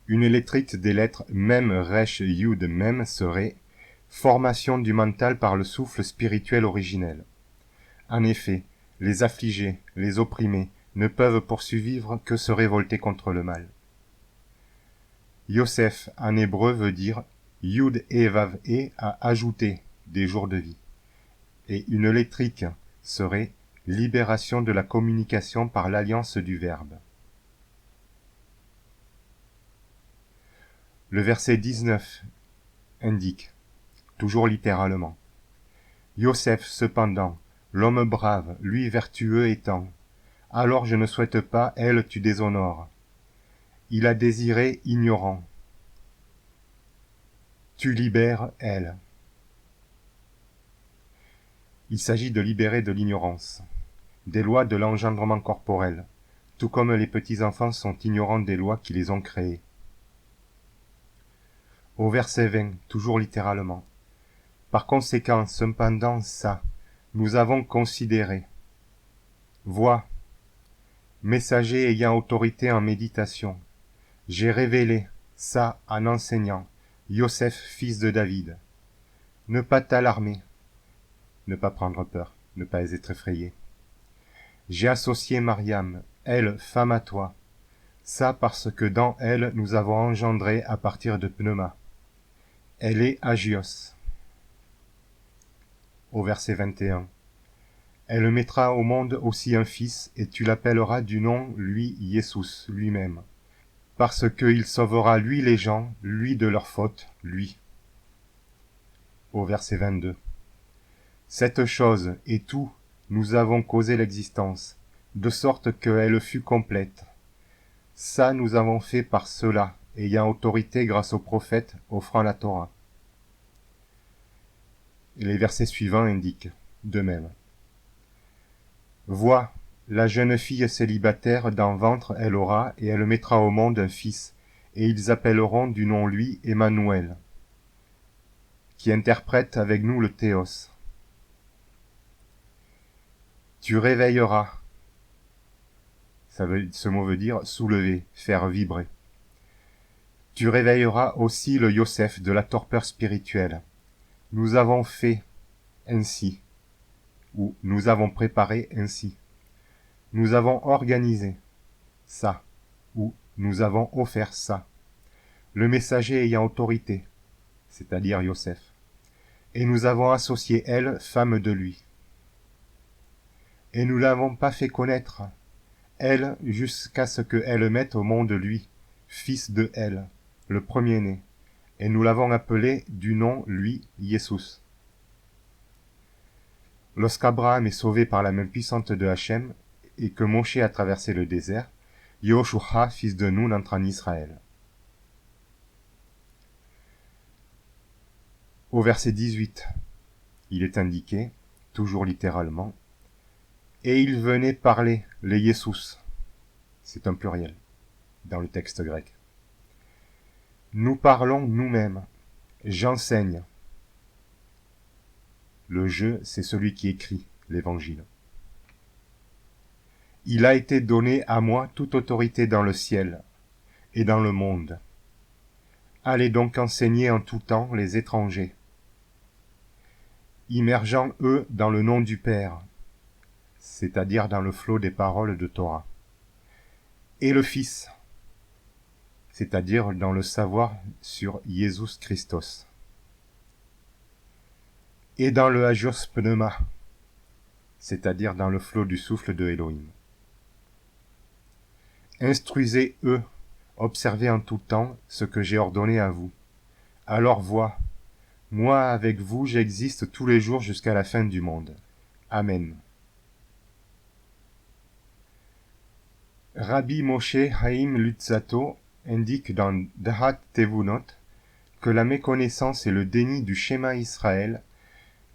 Une lettrite des lettres Mem, Resh, Yud, Mem serait formation du mental par le souffle spirituel originel. En effet, les affligés, les opprimés, ne peuvent poursuivre que se révolter contre le mal. Yosef en hébreu veut dire Yud e Vav e à ajouter des jours de vie. Et une lettrique serait libération de la communication par l'alliance du verbe. Le verset 19 indique, toujours littéralement, Yosef cependant, l'homme brave, lui vertueux étant, alors je ne souhaite pas, elle tu déshonores. Il a désiré ignorant. Tu libères, elle. Il s'agit de libérer de l'ignorance, des lois de l'engendrement corporel, tout comme les petits-enfants sont ignorants des lois qui les ont créés. Au verset 20, toujours littéralement. Par conséquent, cependant ça, nous avons considéré. Vois, messager ayant autorité en méditation, j'ai révélé ça en enseignant, Yosef, fils de David. Ne pas t'alarmer, ne pas prendre peur, ne pas être effrayé. J'ai associé Mariam, elle, femme à toi, ça parce que dans elle nous avons engendré à partir de Pneuma. Elle est Agios. Au verset 21. Elle mettra au monde aussi un fils, et tu l'appelleras du nom, lui, Yessus, lui-même. Parce qu'il sauvera, lui, les gens, lui, de leurs fautes, lui. Au verset 22. Cette chose et tout, nous avons causé l'existence, de sorte qu'elle fût complète. Ça nous avons fait par cela, ayant autorité grâce aux prophètes, offrant la Torah. Et les versets suivants indiquent de même. Vois, la jeune fille célibataire d'un ventre elle aura, et elle mettra au monde un fils, et ils appelleront du nom lui Emmanuel, qui interprète avec nous le Théos. Tu réveilleras. Ce mot veut dire soulever, faire vibrer. Tu réveilleras aussi le Yosef de la torpeur spirituelle. Nous avons fait ainsi, ou nous avons préparé ainsi. Nous avons organisé ça, ou nous avons offert ça. Le messager ayant autorité, c'est-à-dire Yosef. Et nous avons associé elle, femme de lui. Et nous l'avons pas fait connaître, elle, jusqu'à ce qu'elle mette au monde lui, fils de elle, le premier-né. Et nous l'avons appelé du nom, lui, Yessus. Lorsqu'Abraham est sauvé par la main puissante de Hachem, et que Moshe a traversé le désert, Yehoshua, fils de Nun, entre en Israël. Au verset 18, il est indiqué, toujours littéralement, « Et il venait parler, les Yessus », c'est un pluriel, dans le texte grec. « Nous parlons nous-mêmes, j'enseigne ». Le je, c'est celui qui écrit l'évangile. « Il a été donné à moi toute autorité dans le ciel et dans le monde. Allez donc enseigner en tout temps les étrangers, immergeant eux dans le nom du Père, c'est-à-dire dans le flot des paroles de Torah, et le Fils, c'est-à-dire dans le savoir sur Jésus Christos, et dans le Hagios Pneuma, c'est-à-dire dans le flot du souffle de Elohim. Instruisez eux, observez en tout temps ce que j'ai ordonné à vous. Alors vois, moi avec vous j'existe tous les jours jusqu'à la fin du monde. Amen. Rabbi Moshe Haïm Lutzato indique dans Dahat Tevunot que la méconnaissance et le déni du schéma Israël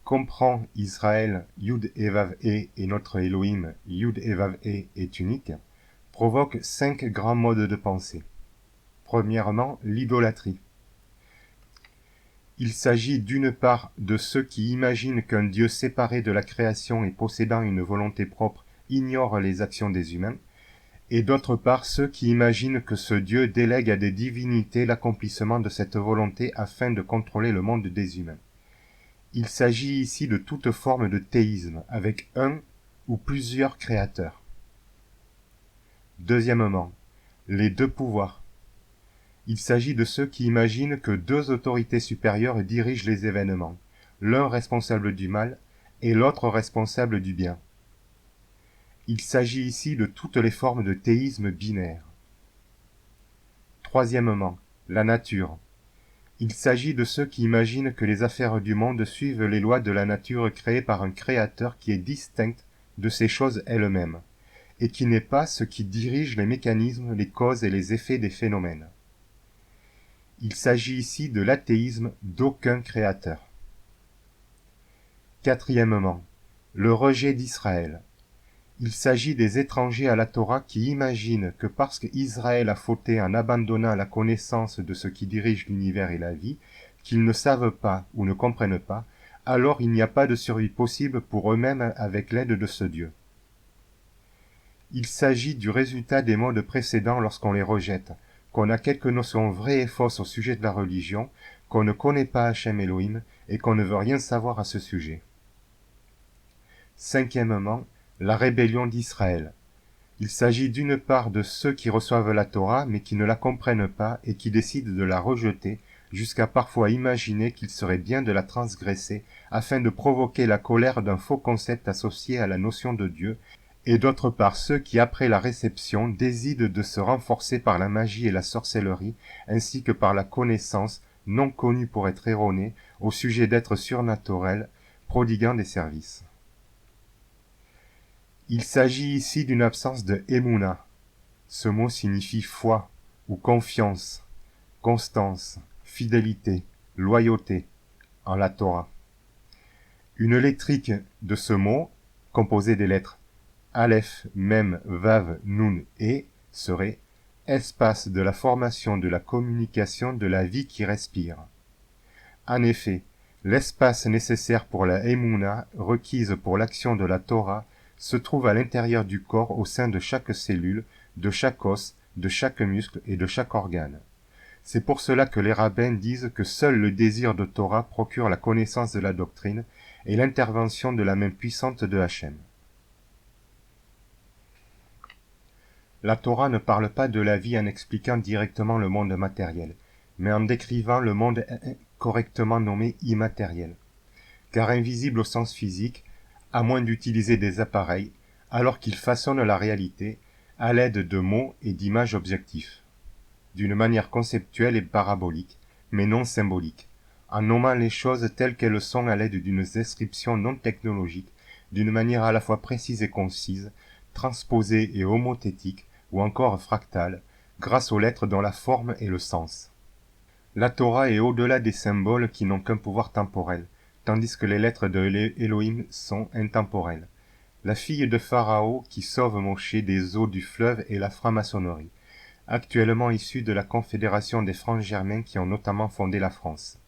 comprend Israël, Yud Evav et notre Elohim, Yud Evav est unique, provoque 5 grands modes de pensée. Premièrement, l'idolâtrie. Il s'agit d'une part de ceux qui imaginent qu'un Dieu séparé de la création et possédant une volonté propre ignore les actions des humains, et d'autre part ceux qui imaginent que ce Dieu délègue à des divinités l'accomplissement de cette volonté afin de contrôler le monde des humains. Il s'agit ici de toute forme de théisme, avec un ou plusieurs créateurs. Deuxièmement, les deux pouvoirs. Il s'agit de ceux qui imaginent que 2 autorités supérieures dirigent les événements, l'un responsable du mal et l'autre responsable du bien. Il s'agit ici de toutes les formes de théisme binaire. Troisièmement, la nature. Il s'agit de ceux qui imaginent que les affaires du monde suivent les lois de la nature créées par un créateur qui est distinct de ces choses elles-mêmes, et qui n'est pas ce qui dirige les mécanismes, les causes et les effets des phénomènes. Il s'agit ici de l'athéisme d'aucun créateur. Quatrièmement, le rejet d'Israël. Il s'agit des étrangers à la Torah qui imaginent que parce qu'Israël a fauté en abandonnant la connaissance de ce qui dirige l'univers et la vie, qu'ils ne savent pas ou ne comprennent pas, alors il n'y a pas de survie possible pour eux-mêmes avec l'aide de ce Dieu. Il s'agit du résultat des modes précédents lorsqu'on les rejette, qu'on a quelques notions vraies et fausses au sujet de la religion, qu'on ne connaît pas Hachem Elohim et qu'on ne veut rien savoir à ce sujet. Cinquièmement, la rébellion d'Israël. Il s'agit d'une part de ceux qui reçoivent la Torah mais qui ne la comprennent pas et qui décident de la rejeter, jusqu'à parfois imaginer qu'il serait bien de la transgresser afin de provoquer la colère d'un faux concept associé à la notion de Dieu, et d'autre part ceux qui, après la réception, décident de se renforcer par la magie et la sorcellerie, ainsi que par la connaissance, non connue pour être erronée, au sujet d'êtres surnaturels, prodiguant des services. Il s'agit ici d'une absence de Emouna. Ce mot signifie foi ou confiance, constance, fidélité, loyauté, en la Torah. Une lettrique de ce mot, composée des lettres Aleph, Mem, Vav, Nun et serait espace de la formation, de la communication, de la vie qui respire. En effet, l'espace nécessaire pour la Emouna, requise pour l'action de la Torah, se trouve à l'intérieur du corps au sein de chaque cellule, de chaque os, de chaque muscle et de chaque organe. C'est pour cela que les rabbins disent que seul le désir de Torah procure la connaissance de la doctrine et l'intervention de la main puissante de Hachem. La Torah ne parle pas de la vie en expliquant directement le monde matériel, mais en décrivant le monde correctement nommé immatériel. Car invisible au sens physique, à moins d'utiliser des appareils, alors qu'il façonne la réalité à l'aide de mots et d'images objectifs, d'une manière conceptuelle et parabolique, mais non symbolique, en nommant les choses telles qu'elles sont à l'aide d'une description non technologique, d'une manière à la fois précise et concise, transposée et homothétique, ou encore fractale, grâce aux lettres dont la forme est le sens. La Torah est au-delà des symboles qui n'ont qu'un pouvoir temporel, tandis que les lettres de Elohim sont intemporelles. La fille de Pharaon qui sauve Moshe des eaux du fleuve est la franc-maçonnerie, actuellement issue de la Confédération des Francs germains qui ont notamment fondé la France.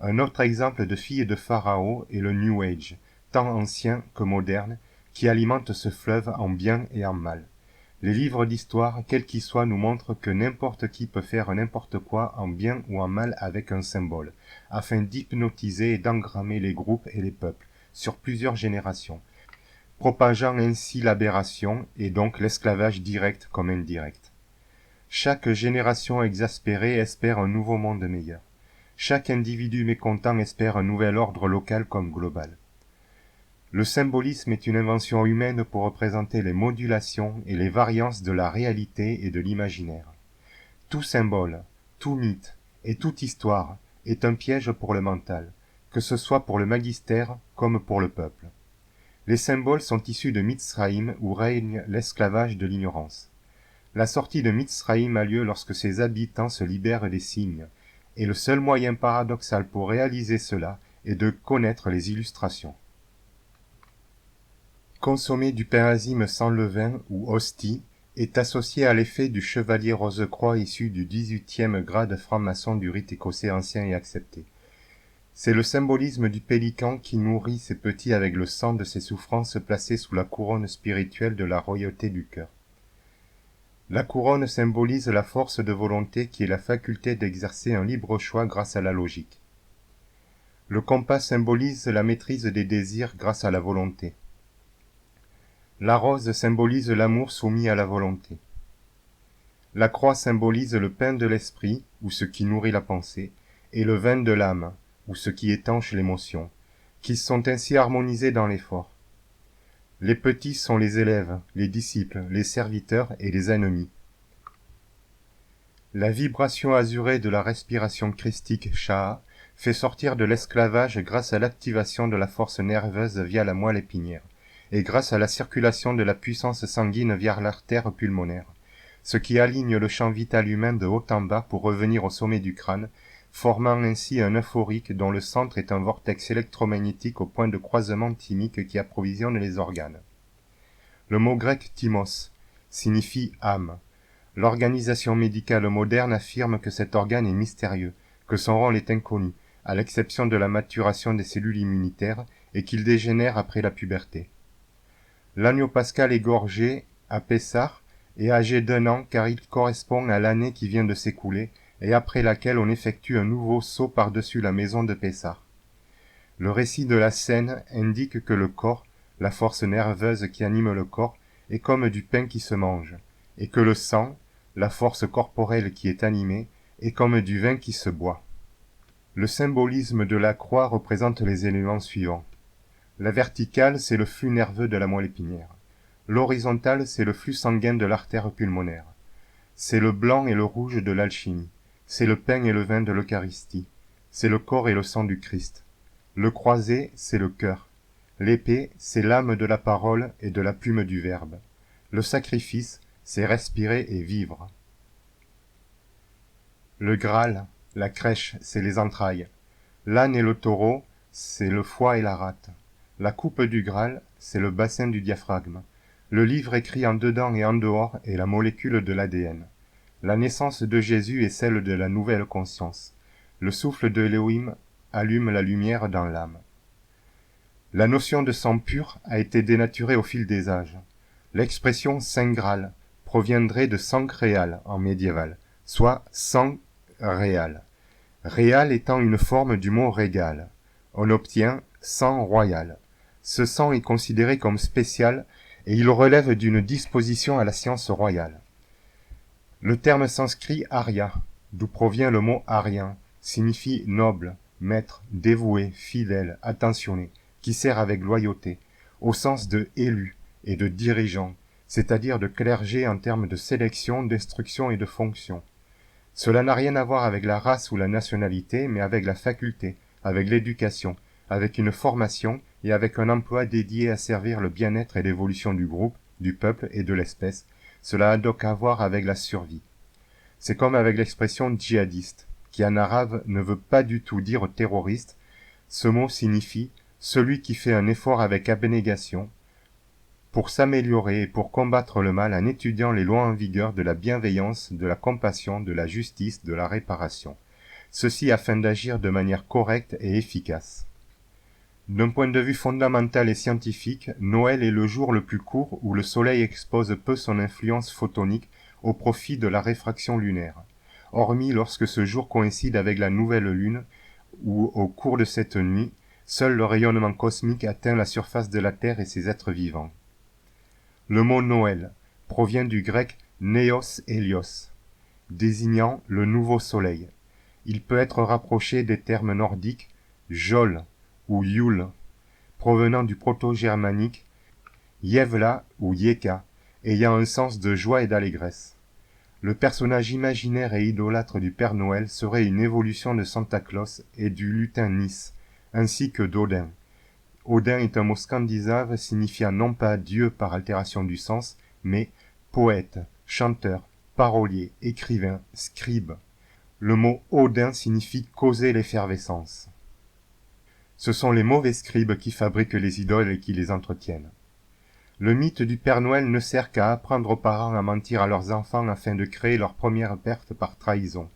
Un autre exemple de fille de Pharaon est le New Age, tant ancien que moderne, qui alimente ce fleuve en bien et en mal. Les livres d'histoire, quels qu'ils soient, nous montrent que n'importe qui peut faire n'importe quoi en bien ou en mal avec un symbole, afin d'hypnotiser et d'engrammer les groupes et les peuples, sur plusieurs générations, propageant ainsi l'aberration et donc l'esclavage direct comme indirect. Chaque génération exaspérée espère un nouveau monde meilleur. Chaque individu mécontent espère un nouvel ordre local comme global. Le symbolisme est une invention humaine pour représenter les modulations et les variances de la réalité et de l'imaginaire. Tout symbole, tout mythe et toute histoire est un piège pour le mental, que ce soit pour le magistère comme pour le peuple. Les symboles sont issus de Mitzraïm où règne l'esclavage de l'ignorance. La sortie de Mitzraïm a lieu lorsque ses habitants se libèrent des signes, et le seul moyen paradoxal pour réaliser cela est de connaître les illustrations. Consommer du parasime sans levain ou hostie est associé à l'effet du chevalier Rose-Croix issu du 18e grade franc-maçon du rite écossais ancien et accepté. C'est le symbolisme du pélican qui nourrit ses petits avec le sang de ses souffrances placées sous la couronne spirituelle de la royauté du cœur. La couronne symbolise la force de volonté qui est la faculté d'exercer un libre choix grâce à la logique. Le compas symbolise la maîtrise des désirs grâce à la volonté. La rose symbolise l'amour soumis à la volonté. La croix symbolise le pain de l'esprit, ou ce qui nourrit la pensée, et le vin de l'âme, ou ce qui étanche l'émotion, qui sont ainsi harmonisés dans l'effort. Les petits sont les élèves, les disciples, les serviteurs et les ennemis. La vibration azurée de la respiration christique Sha'a fait sortir de l'esclavage grâce à l'activation de la force nerveuse via la moelle épinière, et grâce à la circulation de la puissance sanguine via l'artère pulmonaire, ce qui aligne le champ vital humain de haut en bas pour revenir au sommet du crâne, formant ainsi un euphorique dont le centre est un vortex électromagnétique au point de croisement thymique qui approvisionne les organes. Le mot grec thymos signifie âme. L'organisation médicale moderne affirme que cet organe est mystérieux, que son rôle est inconnu, à l'exception de la maturation des cellules immunitaires, et qu'il dégénère après la puberté. L'agneau pascal égorgé à Pessah, est âgé d'1 an car il correspond à l'année qui vient de s'écouler et après laquelle on effectue un nouveau saut par-dessus la maison de Pessah. Le récit de la scène indique que le corps, la force nerveuse qui anime le corps, est comme du pain qui se mange, et que le sang, la force corporelle qui est animée, est comme du vin qui se boit. Le symbolisme de la croix représente les éléments suivants. La verticale, c'est le flux nerveux de la moelle épinière. L'horizontale, c'est le flux sanguin de l'artère pulmonaire. C'est le blanc et le rouge de l'alchimie. C'est le pain et le vin de l'Eucharistie. C'est le corps et le sang du Christ. Le croisé, c'est le cœur. L'épée, c'est l'âme de la parole et de la plume du Verbe. Le sacrifice, c'est respirer et vivre. Le Graal, la crèche, c'est les entrailles. L'âne et le taureau, c'est le foie et la rate. La coupe du Graal, c'est le bassin du diaphragme. Le livre écrit en dedans et en dehors est la molécule de l'ADN. La naissance de Jésus est celle de la nouvelle conscience. Le souffle de Elohim allume la lumière dans l'âme. La notion de sang pur a été dénaturée au fil des âges. L'expression Saint Graal proviendrait de sang réal en médiéval, soit sang réal. Réal étant une forme du mot régal. On obtient sang royal. Ce sang est considéré comme spécial et il relève d'une disposition à la science royale. Le terme sanskrit Arya, d'où provient le mot arien, signifie noble, maître, dévoué, fidèle, attentionné, qui sert avec loyauté, au sens de élu et de dirigeant, c'est-à-dire de clergé en termes de sélection, d'instruction et de fonction. Cela n'a rien à voir avec la race ou la nationalité, mais avec la faculté, avec l'éducation, avec une formation et avec un emploi dédié à servir le bien-être et l'évolution du groupe, du peuple et de l'espèce. Cela a donc à voir avec la survie. C'est comme avec l'expression djihadiste, qui en arabe ne veut pas du tout dire terroriste. Ce mot signifie celui qui fait un effort avec abnégation pour s'améliorer et pour combattre le mal en étudiant les lois en vigueur de la bienveillance, de la compassion, de la justice, de la réparation. Ceci afin d'agir de manière correcte et efficace. D'un point de vue fondamental et scientifique, Noël est le jour le plus court où le soleil expose peu son influence photonique au profit de la réfraction lunaire, hormis lorsque ce jour coïncide avec la nouvelle lune, où au cours de cette nuit, seul le rayonnement cosmique atteint la surface de la Terre et ses êtres vivants. Le mot Noël provient du grec Néos Hélios, désignant le nouveau soleil. Il peut être rapproché des termes nordiques Jol ou Yule, provenant du proto-germanique Yevla ou Yeka, ayant un sens de joie et d'allégresse. Le personnage imaginaire et idolâtre du Père Noël serait une évolution de Santa Claus et du lutin Nis, ainsi que d'Odin. Odin est un mot scandinave signifiant non pas Dieu par altération du sens, mais poète, chanteur, parolier, écrivain, scribe. Le mot Odin signifie causer l'effervescence. Ce sont les mauvais scribes qui fabriquent les idoles et qui les entretiennent. Le mythe du Père Noël ne sert qu'à apprendre aux parents à mentir à leurs enfants afin de créer leur première perte par trahison,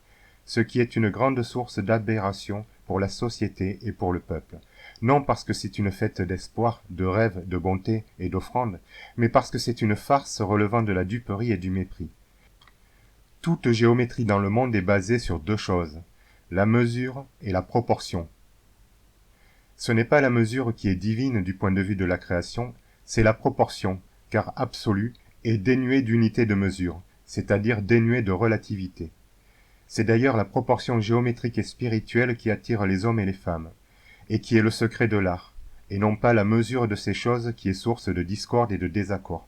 ce qui est une grande source d'aberration pour la société et pour le peuple. Non parce que c'est une fête d'espoir, de rêve, de bonté et d'offrande, mais parce que c'est une farce relevant de la duperie et du mépris. Toute géométrie dans le monde est basée sur deux choses, la mesure et la proportion. Ce n'est pas la mesure qui est divine du point de vue de la création, c'est la proportion, car absolue et dénuée d'unité de mesure, c'est-à-dire dénuée de relativité. C'est d'ailleurs la proportion géométrique et spirituelle qui attire les hommes et les femmes, et qui est le secret de l'art, et non pas la mesure de ces choses qui est source de discorde et de désaccord.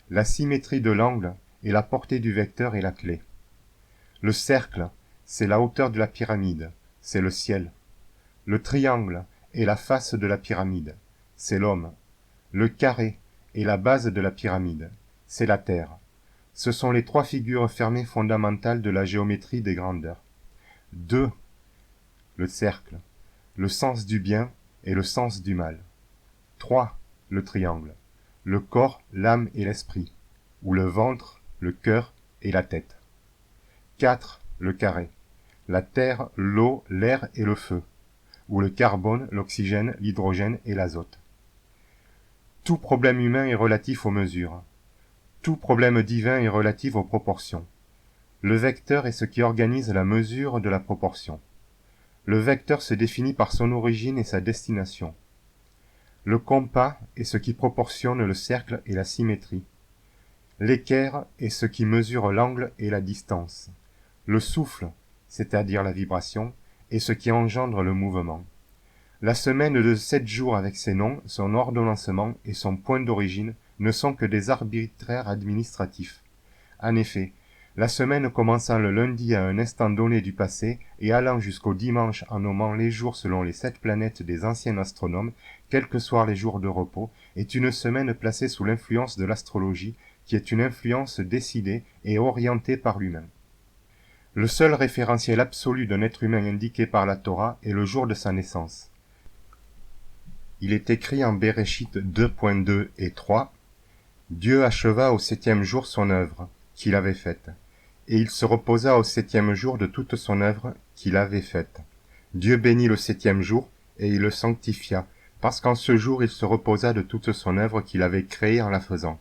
La symétrie de l'angle et la portée du vecteur est la clé. Le cercle, c'est la hauteur de la pyramide, c'est le ciel. Le triangle est la face de la pyramide, c'est l'homme. Le carré est la base de la pyramide, c'est la terre. Ce sont les trois figures fermées fondamentales de la géométrie des grandeurs. 2. Le cercle, le sens du bien et le sens du mal. 3. Le triangle, le corps, l'âme et l'esprit, ou le ventre, le cœur et la tête. 4. Le carré, la terre, l'eau, l'air et le feu, ou le carbone, l'oxygène, l'hydrogène et l'azote. Tout problème humain est relatif aux mesures. Tout problème divin est relatif aux proportions. Le vecteur est ce qui organise la mesure de la proportion. Le vecteur se définit par son origine et sa destination. Le compas est ce qui proportionne le cercle et la symétrie. L'équerre est ce qui mesure l'angle et la distance. Le souffle, c'est-à-dire la vibration, est ce qui engendre le mouvement. La semaine de 7 jours avec ses noms, son ordonnancement et son point d'origine ne sont que des arbitraires administratifs. En effet, la semaine commençant le lundi à un instant donné du passé et allant jusqu'au dimanche en nommant les jours selon les 7 planètes des anciens astronomes, quels que soient les jours de repos, est une semaine placée sous l'influence de l'astrologie, qui est une influence décidée et orientée par l'humain. Le seul référentiel absolu d'un être humain indiqué par la Torah est le jour de sa naissance. Il est écrit en Bereshit 2.2 et 3 « Dieu acheva au 7e jour son œuvre, qu'il avait faite. Et il se reposa au 7e jour de toute son œuvre qu'il avait faite. Dieu bénit le 7e jour, et il le sanctifia, parce qu'en ce jour il se reposa de toute son œuvre qu'il avait créée en la faisant. »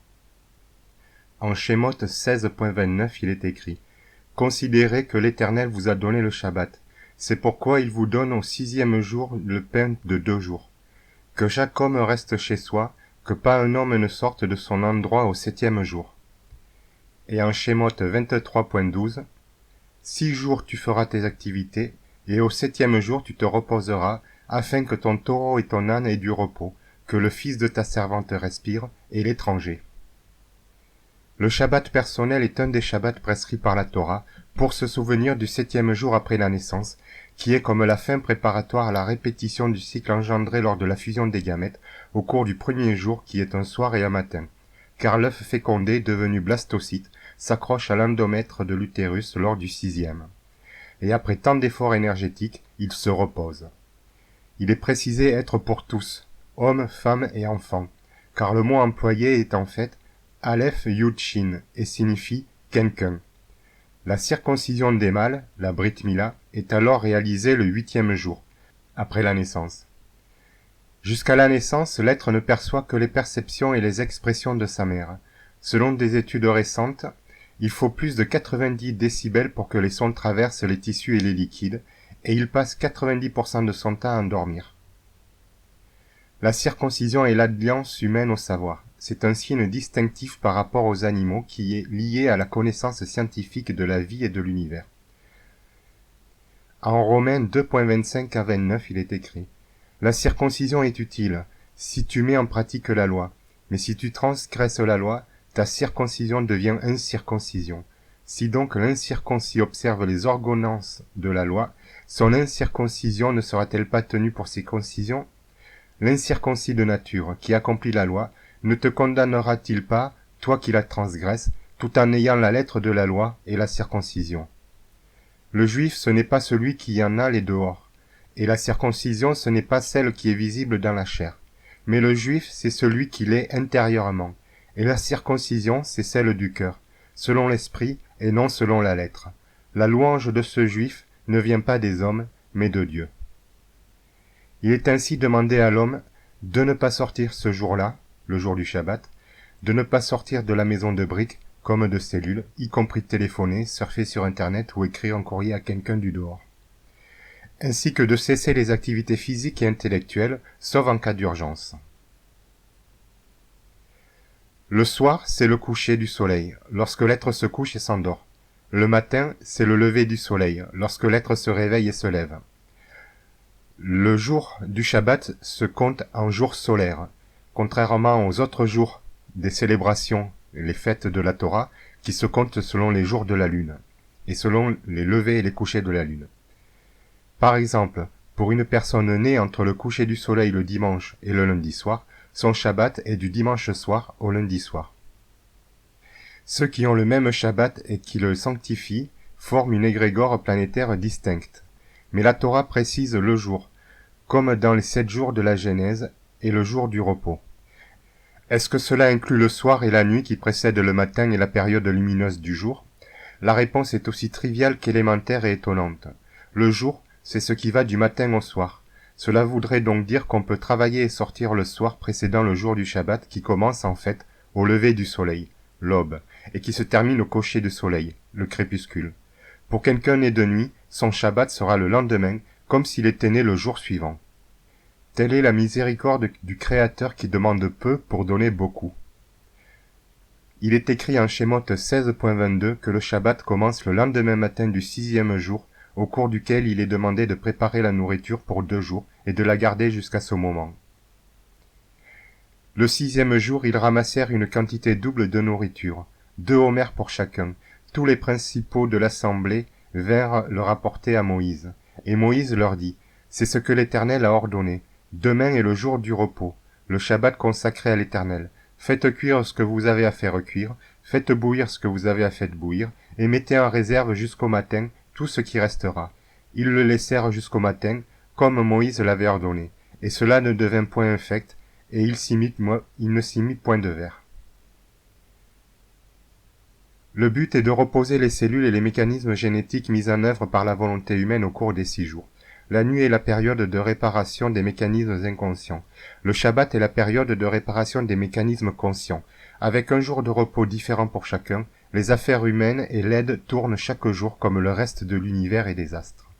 En Shemot 16.29, il est écrit « Considérez que l'Éternel vous a donné le Shabbat. C'est pourquoi il vous donne au 6e jour le pain de 2 jours. Que chaque homme reste chez soi, que pas un homme ne sorte de son endroit au 7e jour. » Et en Shemot 23.12, « 6 jours tu feras tes activités, et au 7e jour tu te reposeras, afin que ton taureau et ton âne aient du repos, que le fils de ta servante respire, et l'étranger. » Le Shabbat personnel est un des Shabbats prescrits par la Torah, pour se souvenir du 7e jour après la naissance, qui est comme la fin préparatoire à la répétition du cycle engendré lors de la fusion des gamètes, au cours du premier jour qui est un soir et un matin. Car l'œuf fécondé, devenu blastocyte, s'accroche à l'endomètre de l'utérus lors du 6e. Et après tant d'efforts énergétiques, il se repose. Il est précisé être pour tous, hommes, femmes et enfants, car le mot employé est en fait Aleph Yud Shin et signifie quelqu'un. La circoncision des mâles, la Brit Mila, est alors réalisée le 8e jour, après la naissance. Jusqu'à la naissance, l'être ne perçoit que les perceptions et les expressions de sa mère. Selon des études récentes, il faut plus de 90 décibels pour que les sons traversent les tissus et les liquides, et il passe 90% de son temps à dormir. La circoncision est l'alliance humaine au savoir. C'est un signe distinctif par rapport aux animaux qui est lié à la connaissance scientifique de la vie et de l'univers. En Romains 2.25 à 29, il est écrit « La circoncision est utile, si tu mets en pratique la loi, mais si tu transgresses la loi, ta circoncision devient incirconcision. Si donc l'incirconcis observe les ordonnances de la loi, son incirconcision ne sera-t-elle pas tenue pour circoncision? L'incirconcis de nature, qui accomplit la loi, ne te condamnera-t-il pas, toi qui la transgresses, tout en ayant la lettre de la loi et la circoncision? Le juif, ce n'est pas celui qui en a les dehors, et la circoncision, ce n'est pas celle qui est visible dans la chair. Mais le juif, c'est celui qui l'est intérieurement, et la circoncision, c'est celle du cœur, selon l'esprit et non selon la lettre. La louange de ce juif ne vient pas des hommes, mais de Dieu. Il est ainsi demandé à l'homme de ne pas sortir ce jour-là, le jour du Shabbat, de ne pas sortir de la maison de briques, comme de cellules, y compris téléphoner, surfer sur Internet ou écrire un courrier à quelqu'un du dehors. Ainsi que de cesser les activités physiques et intellectuelles, sauf en cas d'urgence. Le soir, c'est le coucher du soleil, lorsque l'être se couche et s'endort. Le matin, c'est le lever du soleil, lorsque l'être se réveille et se lève. Le jour du Shabbat se compte en jour solaire, contrairement aux autres jours des célébrations, les fêtes de la Torah, qui se comptent selon les jours de la lune, et selon les levées et les couchers de la lune. Par exemple, pour une personne née entre le coucher du soleil le dimanche et le lundi soir, son Shabbat est du dimanche soir au lundi soir. Ceux qui ont le même Shabbat et qui le sanctifient forment une égrégore planétaire distincte. Mais la Torah précise le jour, comme dans les 7 jours de la Genèse et le jour du repos. Est-ce que cela inclut le soir et la nuit qui précèdent le matin et la période lumineuse du jour? La réponse est aussi triviale qu'élémentaire et étonnante. Le jour, c'est ce qui va du matin au soir. Cela voudrait donc dire qu'on peut travailler et sortir le soir précédant le jour du Shabbat qui commence en fait au lever du soleil, l'aube, et qui se termine au coucher du soleil, le crépuscule. Pour quelqu'un né de nuit, son Shabbat sera le lendemain, comme s'il était né le jour suivant. Telle est la miséricorde du Créateur qui demande peu pour donner beaucoup. Il est écrit en Shemot 16.22 que le Shabbat commence le lendemain matin du 6e jour, au cours duquel il est demandé de préparer la nourriture pour 2 jours et de la garder jusqu'à ce moment. Le 6e jour, ils ramassèrent une quantité double de nourriture, 2 homères pour chacun. Tous les principaux de l'assemblée vinrent le rapporter à Moïse. Et Moïse leur dit, « C'est ce que l'Éternel a ordonné. Demain est le jour du repos, le Shabbat consacré à l'Éternel. Faites cuire ce que vous avez à faire cuire, faites bouillir ce que vous avez à faire bouillir, et mettez en réserve jusqu'au matin tout ce qui restera. » Ils le laissèrent jusqu'au matin, comme Moïse l'avait ordonné, et cela ne devint point infect, et il ne s'y mit point de verre. Le but est de reposer les cellules et les mécanismes génétiques mis en œuvre par la volonté humaine au cours des 6 jours. La nuit est la période de réparation des mécanismes inconscients. Le Shabbat est la période de réparation des mécanismes conscients. Avec un jour de repos différent pour chacun, les affaires humaines et l'aide tournent chaque jour comme le reste de l'univers et des astres.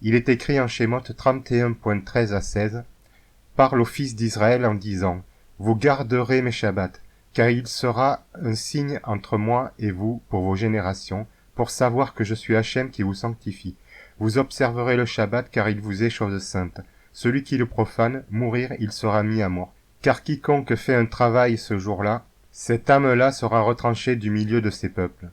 Il est écrit en Shemot 31.13 à 16, « Parle aux fils d'Israël en disant, vous garderez mes Shabbats, car il sera un signe entre moi et vous pour vos générations, pour savoir que je suis Hachem qui vous sanctifie. Vous observerez le Shabbat, car il vous est chose sainte. Celui qui le profane, mourir, il sera mis à mort. Car quiconque fait un travail ce jour-là, cette âme-là sera retranchée du milieu de ses peuples.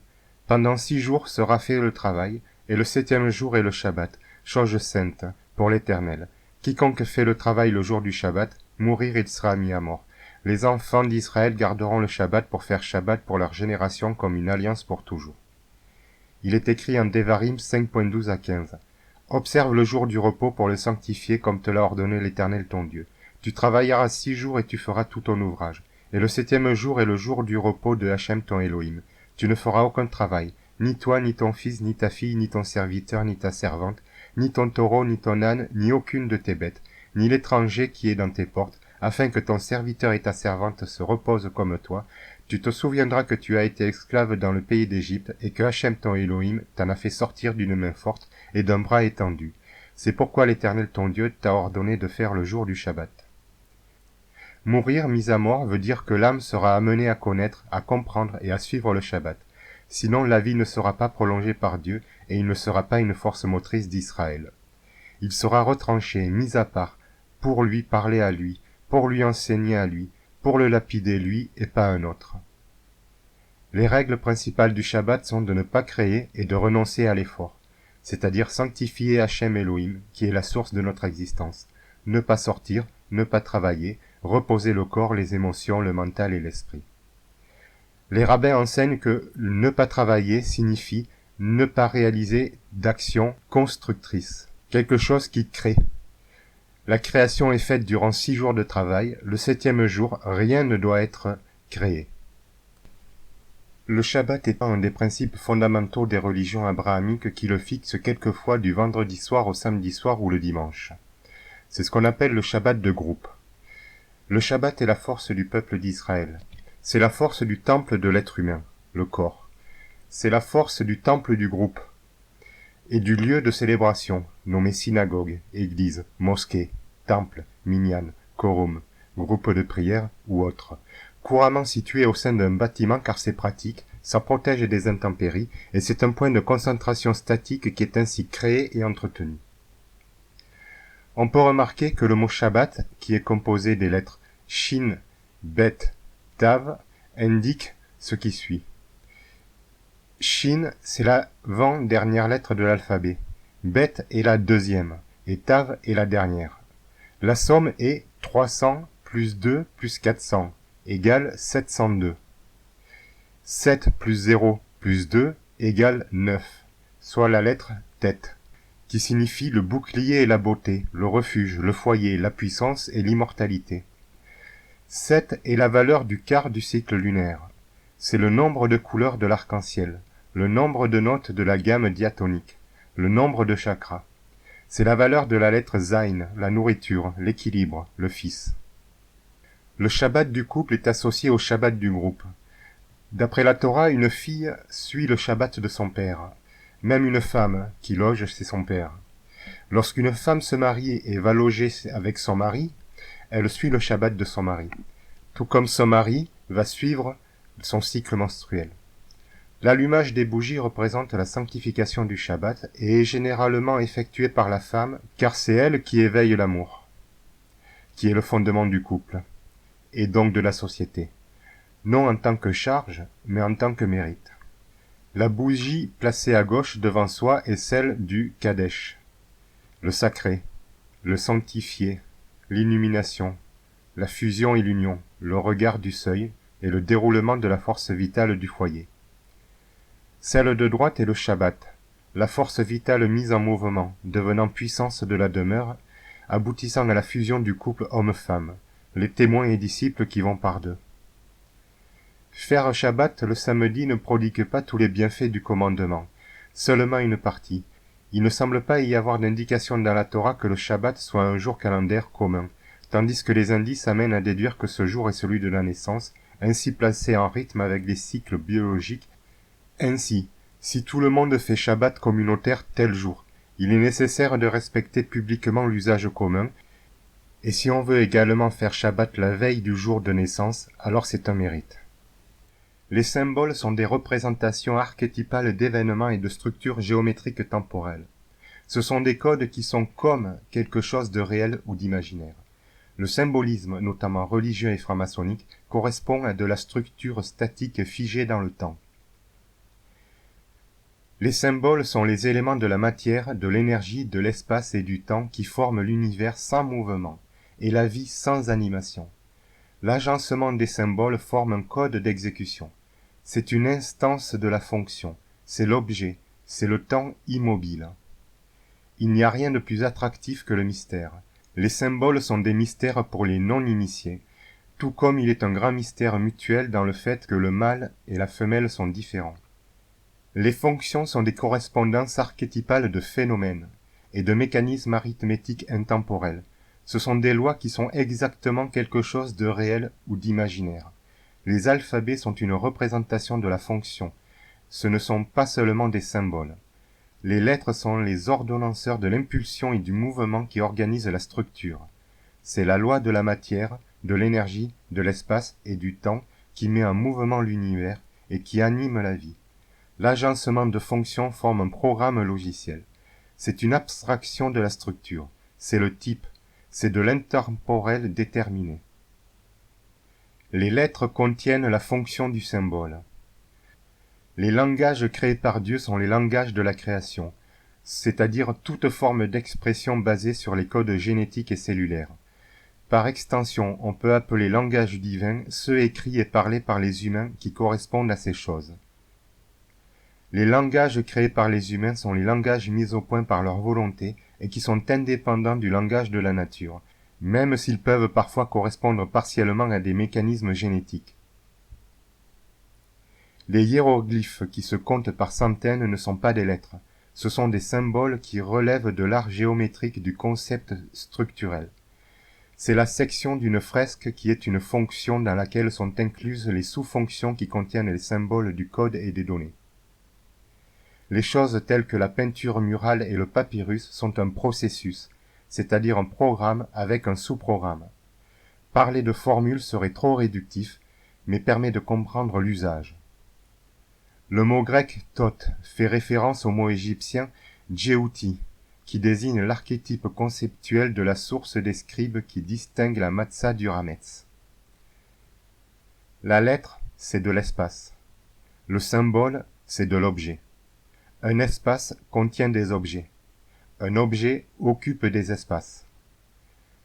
Pendant 6 jours sera fait le travail, et le 7e jour est le Shabbat, chose sainte, pour l'Éternel. Quiconque fait le travail le jour du Shabbat, mourir, il sera mis à mort. Les enfants d'Israël garderont le Shabbat pour faire Shabbat pour leur génération comme une alliance pour toujours. Il est écrit en Devarim 5.12 à 15. Observe le jour du repos pour le sanctifier comme te l'a ordonné l'Éternel ton Dieu. Tu travailleras 6 jours et tu feras tout ton ouvrage. Et le 7e jour est le jour du repos de Hachem ton Elohim. Tu ne feras aucun travail, ni toi, ni ton fils, ni ta fille, ni ton serviteur, ni ta servante, ni ton taureau, ni ton âne, ni aucune de tes bêtes, ni l'étranger qui est dans tes portes, afin que ton serviteur et ta servante se reposent comme toi. Tu te souviendras que tu as été esclave dans le pays d'Égypte, et que Hachem ton Elohim t'en a fait sortir d'une main forte et d'un bras étendu. C'est pourquoi l'Éternel ton Dieu t'a ordonné de faire le jour du Shabbat. Mourir mis à mort veut dire que l'âme sera amenée à connaître, à comprendre et à suivre le Shabbat. Sinon la vie ne sera pas prolongée par Dieu, et il ne sera pas une force motrice d'Israël. Il sera retranché, mis à part, pour lui parler à lui, pour lui enseigner à lui, pour le lapider lui et pas un autre. Les règles principales du Shabbat sont de ne pas créer et de renoncer à l'effort, c'est-à-dire sanctifier Hachem Elohim, qui est la source de notre existence, ne pas sortir, ne pas travailler, reposer le corps, les émotions, le mental et l'esprit. Les rabbins enseignent que ne pas travailler signifie ne pas réaliser d'action constructrice, quelque chose qui crée. La création est faite durant 6 jours de travail, le 7e jour, rien ne doit être créé. Le Shabbat étant un des principes fondamentaux des religions abrahamiques qui le fixent quelquefois du vendredi soir au samedi soir ou le dimanche. C'est ce qu'on appelle le Shabbat de groupe. Le Shabbat est la force du peuple d'Israël. C'est la force du temple de l'être humain, le corps. C'est la force du temple du groupe et du lieu de célébration, nommé synagogue, église, mosquée, temple, minyan, quorum, groupe de prière ou autre, couramment situé au sein d'un bâtiment car c'est pratique, ça protège des intempéries et c'est un point de concentration statique qui est ainsi créé et entretenu. On peut remarquer que le mot Shabbat, qui est composé des lettres Shin, Bet, Tav, indique ce qui suit. Shin, c'est l'avant-dernière lettre de l'alphabet. Bet est la deuxième, et Tav est la dernière. La somme est 300 plus 2 plus 400, égale 702. 7 plus 0 plus 2 égale 9, soit la lettre Tet, qui signifie le bouclier et la beauté, le refuge, le foyer, la puissance et l'immortalité. 7 est la valeur du quart du cycle lunaire. C'est le nombre de couleurs de l'arc-en-ciel, le nombre de notes de la gamme diatonique, le nombre de chakras. C'est la valeur de la lettre Zayn, la nourriture, l'équilibre, le fils. Le Shabbat du couple est associé au Shabbat du groupe. D'après la Torah, une fille suit le Shabbat de son père, même une femme qui loge chez son père. Lorsqu'une femme se marie et va loger avec son mari, elle suit le Shabbat de son mari, tout comme son mari va suivre son cycle menstruel. L'allumage des bougies représente la sanctification du Shabbat et est généralement effectué par la femme, car c'est elle qui éveille l'amour, qui est le fondement du couple, et donc de la société, non en tant que charge, mais en tant que mérite. La bougie placée à gauche devant soi est celle du Kadesh, le sacré, le sanctifié, l'illumination, la fusion et l'union, le regard du seuil et le déroulement de la force vitale du foyer. Celle de droite est le Shabbat, la force vitale mise en mouvement, devenant puissance de la demeure, aboutissant à la fusion du couple homme-femme, les témoins et disciples qui vont par deux. Faire Shabbat le samedi ne prodigue pas tous les bienfaits du commandement, seulement une partie. Il ne semble pas y avoir d'indication dans la Torah que le Shabbat soit un jour calendaire commun, tandis que les indices amènent à déduire que ce jour est celui de la naissance, ainsi placé en rythme avec des cycles biologiques. Ainsi, si tout le monde fait Shabbat communautaire tel jour, il est nécessaire de respecter publiquement l'usage commun, et si on veut également faire Shabbat la veille du jour de naissance, alors c'est un mérite. Les symboles sont des représentations archétypales d'événements et de structures géométriques temporelles. Ce sont des codes qui sont comme quelque chose de réel ou d'imaginaire. Le symbolisme, notamment religieux et franc-maçonnique, correspond à de la structure statique figée dans le temps. Les symboles sont les éléments de la matière, de l'énergie, de l'espace et du temps qui forment l'univers sans mouvement et la vie sans animation. L'agencement des symboles forme un code d'exécution. C'est une instance de la fonction, c'est l'objet, c'est le temps immobile. Il n'y a rien de plus attractif que le mystère. Les symboles sont des mystères pour les non-initiés, tout comme il est un grand mystère mutuel dans le fait que le mâle et la femelle sont différents. Les fonctions sont des correspondances archétypales de phénomènes et de mécanismes arithmétiques intemporels. Ce sont des lois qui sont exactement quelque chose de réel ou d'imaginaire. Les alphabets sont une représentation de la fonction. Ce ne sont pas seulement des symboles. Les lettres sont les ordonnanceurs de l'impulsion et du mouvement qui organisent la structure. C'est la loi de la matière, de l'énergie, de l'espace et du temps qui met en mouvement l'univers et qui anime la vie. L'agencement de fonctions forme un programme logiciel. C'est une abstraction de la structure. C'est le type. C'est de l'intemporel déterminé. Les lettres contiennent la fonction du symbole. Les langages créés par Dieu sont les langages de la création, c'est-à-dire toute forme d'expression basée sur les codes génétiques et cellulaires. Par extension, on peut appeler langage divin ceux écrits et parlés par les humains qui correspondent à ces choses. Les langages créés par les humains sont les langages mis au point par leur volonté et qui sont indépendants du langage de la nature, même s'ils peuvent parfois correspondre partiellement à des mécanismes génétiques. Les hiéroglyphes qui se comptent par centaines ne sont pas des lettres, ce sont des symboles qui relèvent de l'art géométrique du concept structurel. C'est la section d'une fresque qui est une fonction dans laquelle sont incluses les sous-fonctions qui contiennent les symboles du code et des données. Les choses telles que la peinture murale et le papyrus sont un processus, c'est-à-dire un programme avec un sous-programme. Parler de formules serait trop réductif, mais permet de comprendre l'usage. Le mot grec thoth fait référence au mot égyptien djéouti, qui désigne l'archétype conceptuel de la source des scribes qui distingue la matzah du rametz. La lettre, c'est de l'espace. Le symbole, c'est de l'objet. Un espace contient des objets. Un objet occupe des espaces.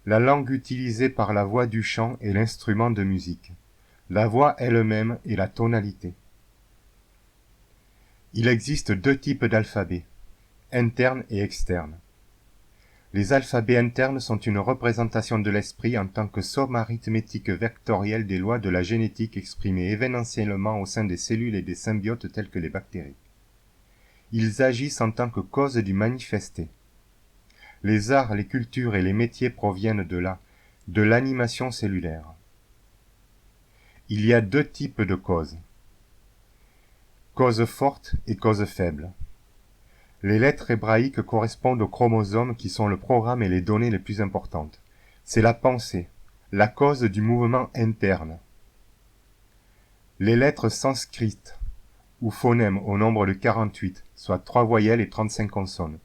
La langue utilisée par la voix du chant est l'instrument de musique. La voix elle-même est la tonalité. Il existe deux types d'alphabets, interne et externe. Les alphabets internes sont une représentation de l'esprit en tant que somme arithmétique vectorielle des lois de la génétique exprimées événementiellement au sein des cellules et des symbiotes tels que les bactéries. Ils agissent en tant que cause du manifesté. Les arts, les cultures et les métiers proviennent de là, de l'animation cellulaire. Il y a deux types de causes. Cause forte et cause faible. Les lettres hébraïques correspondent aux chromosomes qui sont le programme et les données les plus importantes. C'est la pensée, la cause du mouvement interne. Les lettres sanskrites, ou phonèmes au nombre de 48, soit 3 voyelles et 35 consonnes,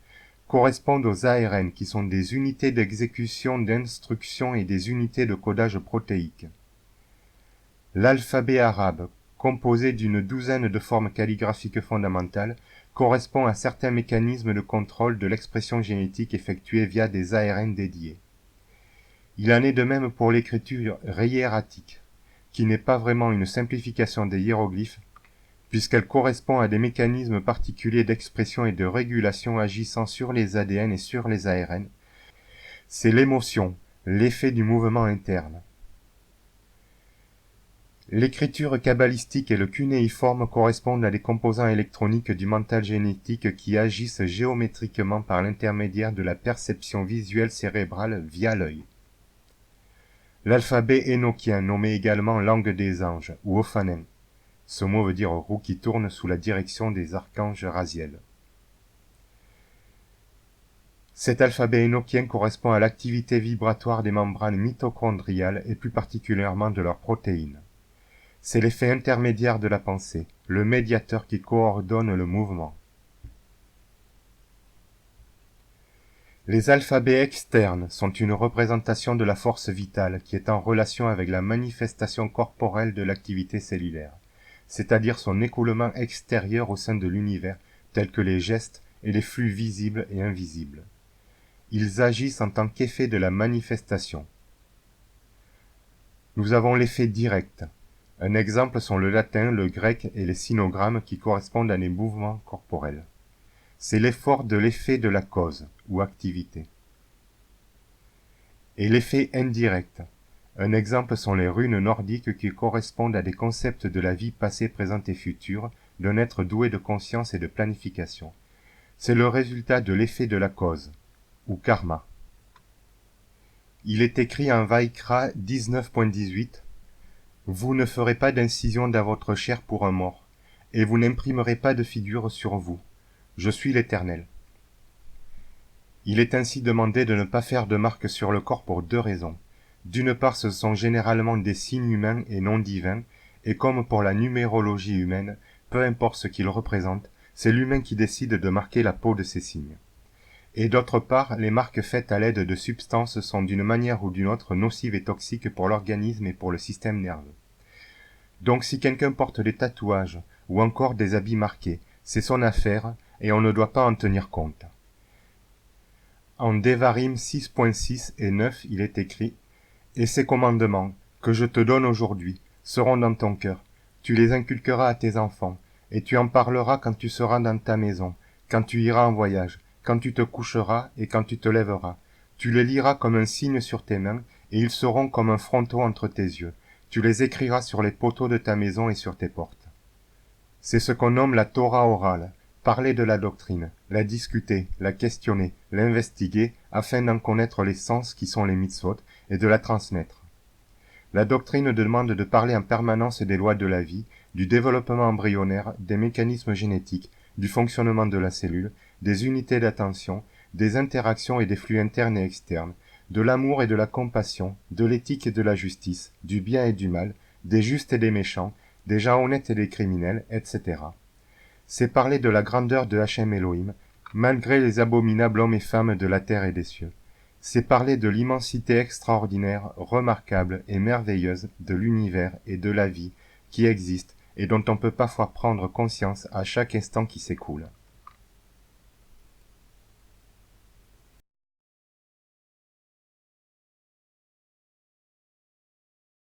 correspondent aux ARN qui sont des unités d'exécution d'instructions et des unités de codage protéique. L'alphabet arabe, composé d'une douzaine de formes calligraphiques fondamentales, correspond à certains mécanismes de contrôle de l'expression génétique effectués via des ARN dédiés. Il en est de même pour l'écriture hiératique, qui n'est pas vraiment une simplification des hiéroglyphes, puisqu'elle correspond à des mécanismes particuliers d'expression et de régulation agissant sur les ADN et sur les ARN. C'est l'émotion, l'effet du mouvement interne. L'écriture kabbalistique et le cunéiforme correspondent à des composants électroniques du mental génétique qui agissent géométriquement par l'intermédiaire de la perception visuelle cérébrale via l'œil. L'alphabet énochien, nommé également langue des anges ou ophanim, ce mot veut dire roue qui tourne sous la direction des archanges Raziel. Cet alphabet énochien correspond à l'activité vibratoire des membranes mitochondriales et plus particulièrement de leurs protéines. C'est l'effet intermédiaire de la pensée, le médiateur qui coordonne le mouvement. Les alphabets externes sont une représentation de la force vitale qui est en relation avec la manifestation corporelle de l'activité cellulaire, c'est-à-dire son écoulement extérieur au sein de l'univers, tels que les gestes et les flux visibles et invisibles. Ils agissent en tant qu'effet de la manifestation. Nous avons l'effet direct. Un exemple sont le latin, le grec et les sinogrammes qui correspondent à des mouvements corporels. C'est l'effort de l'effet de la cause, ou activité. Et l'effet indirect. Un exemple sont les runes nordiques qui correspondent à des concepts de la vie passée, présente et future, d'un être doué de conscience et de planification. C'est le résultat de l'effet de la cause, ou karma. Il est écrit en Vaikra 19.18 « Vous ne ferez pas d'incision dans votre chair pour un mort, et vous n'imprimerez pas de figure sur vous. Je suis l'Éternel. » Il est ainsi demandé de ne pas faire de marque sur le corps pour 2 raisons. D'une part, ce sont généralement des signes humains et non divins, et comme pour la numérologie humaine, peu importe ce qu'ils représentent, c'est l'humain qui décide de marquer la peau de ces signes. Et d'autre part, les marques faites à l'aide de substances sont d'une manière ou d'une autre nocives et toxiques pour l'organisme et pour le système nerveux. Donc si quelqu'un porte des tatouages ou encore des habits marqués, c'est son affaire et on ne doit pas en tenir compte. En Devarim 6.6 et 9, il est écrit « Et ces commandements que je te donne aujourd'hui seront dans ton cœur. Tu les inculqueras à tes enfants, et tu en parleras quand tu seras dans ta maison, quand tu iras en voyage, quand tu te coucheras et quand tu te lèveras. Tu les liras comme un signe sur tes mains, et ils seront comme un fronteau entre tes yeux. Tu les écriras sur les poteaux de ta maison et sur tes portes. » C'est ce qu'on nomme la Torah orale. Parler de la doctrine, la discuter, la questionner, l'investiguer, afin d'en connaître les sens qui sont les mitzvot, et de la transmettre. La doctrine demande de parler en permanence des lois de la vie, du développement embryonnaire, des mécanismes génétiques, du fonctionnement de la cellule, des unités d'attention, des interactions et des flux internes et externes, de l'amour et de la compassion, de l'éthique et de la justice, du bien et du mal, des justes et des méchants, des gens honnêtes et des criminels, etc. C'est parler de la grandeur de Hachem Elohim, malgré les abominables hommes et femmes de la terre et des cieux. C'est parler de l'immensité extraordinaire, remarquable et merveilleuse de l'univers et de la vie qui existe et dont on peut parfois prendre conscience à chaque instant qui s'écoule.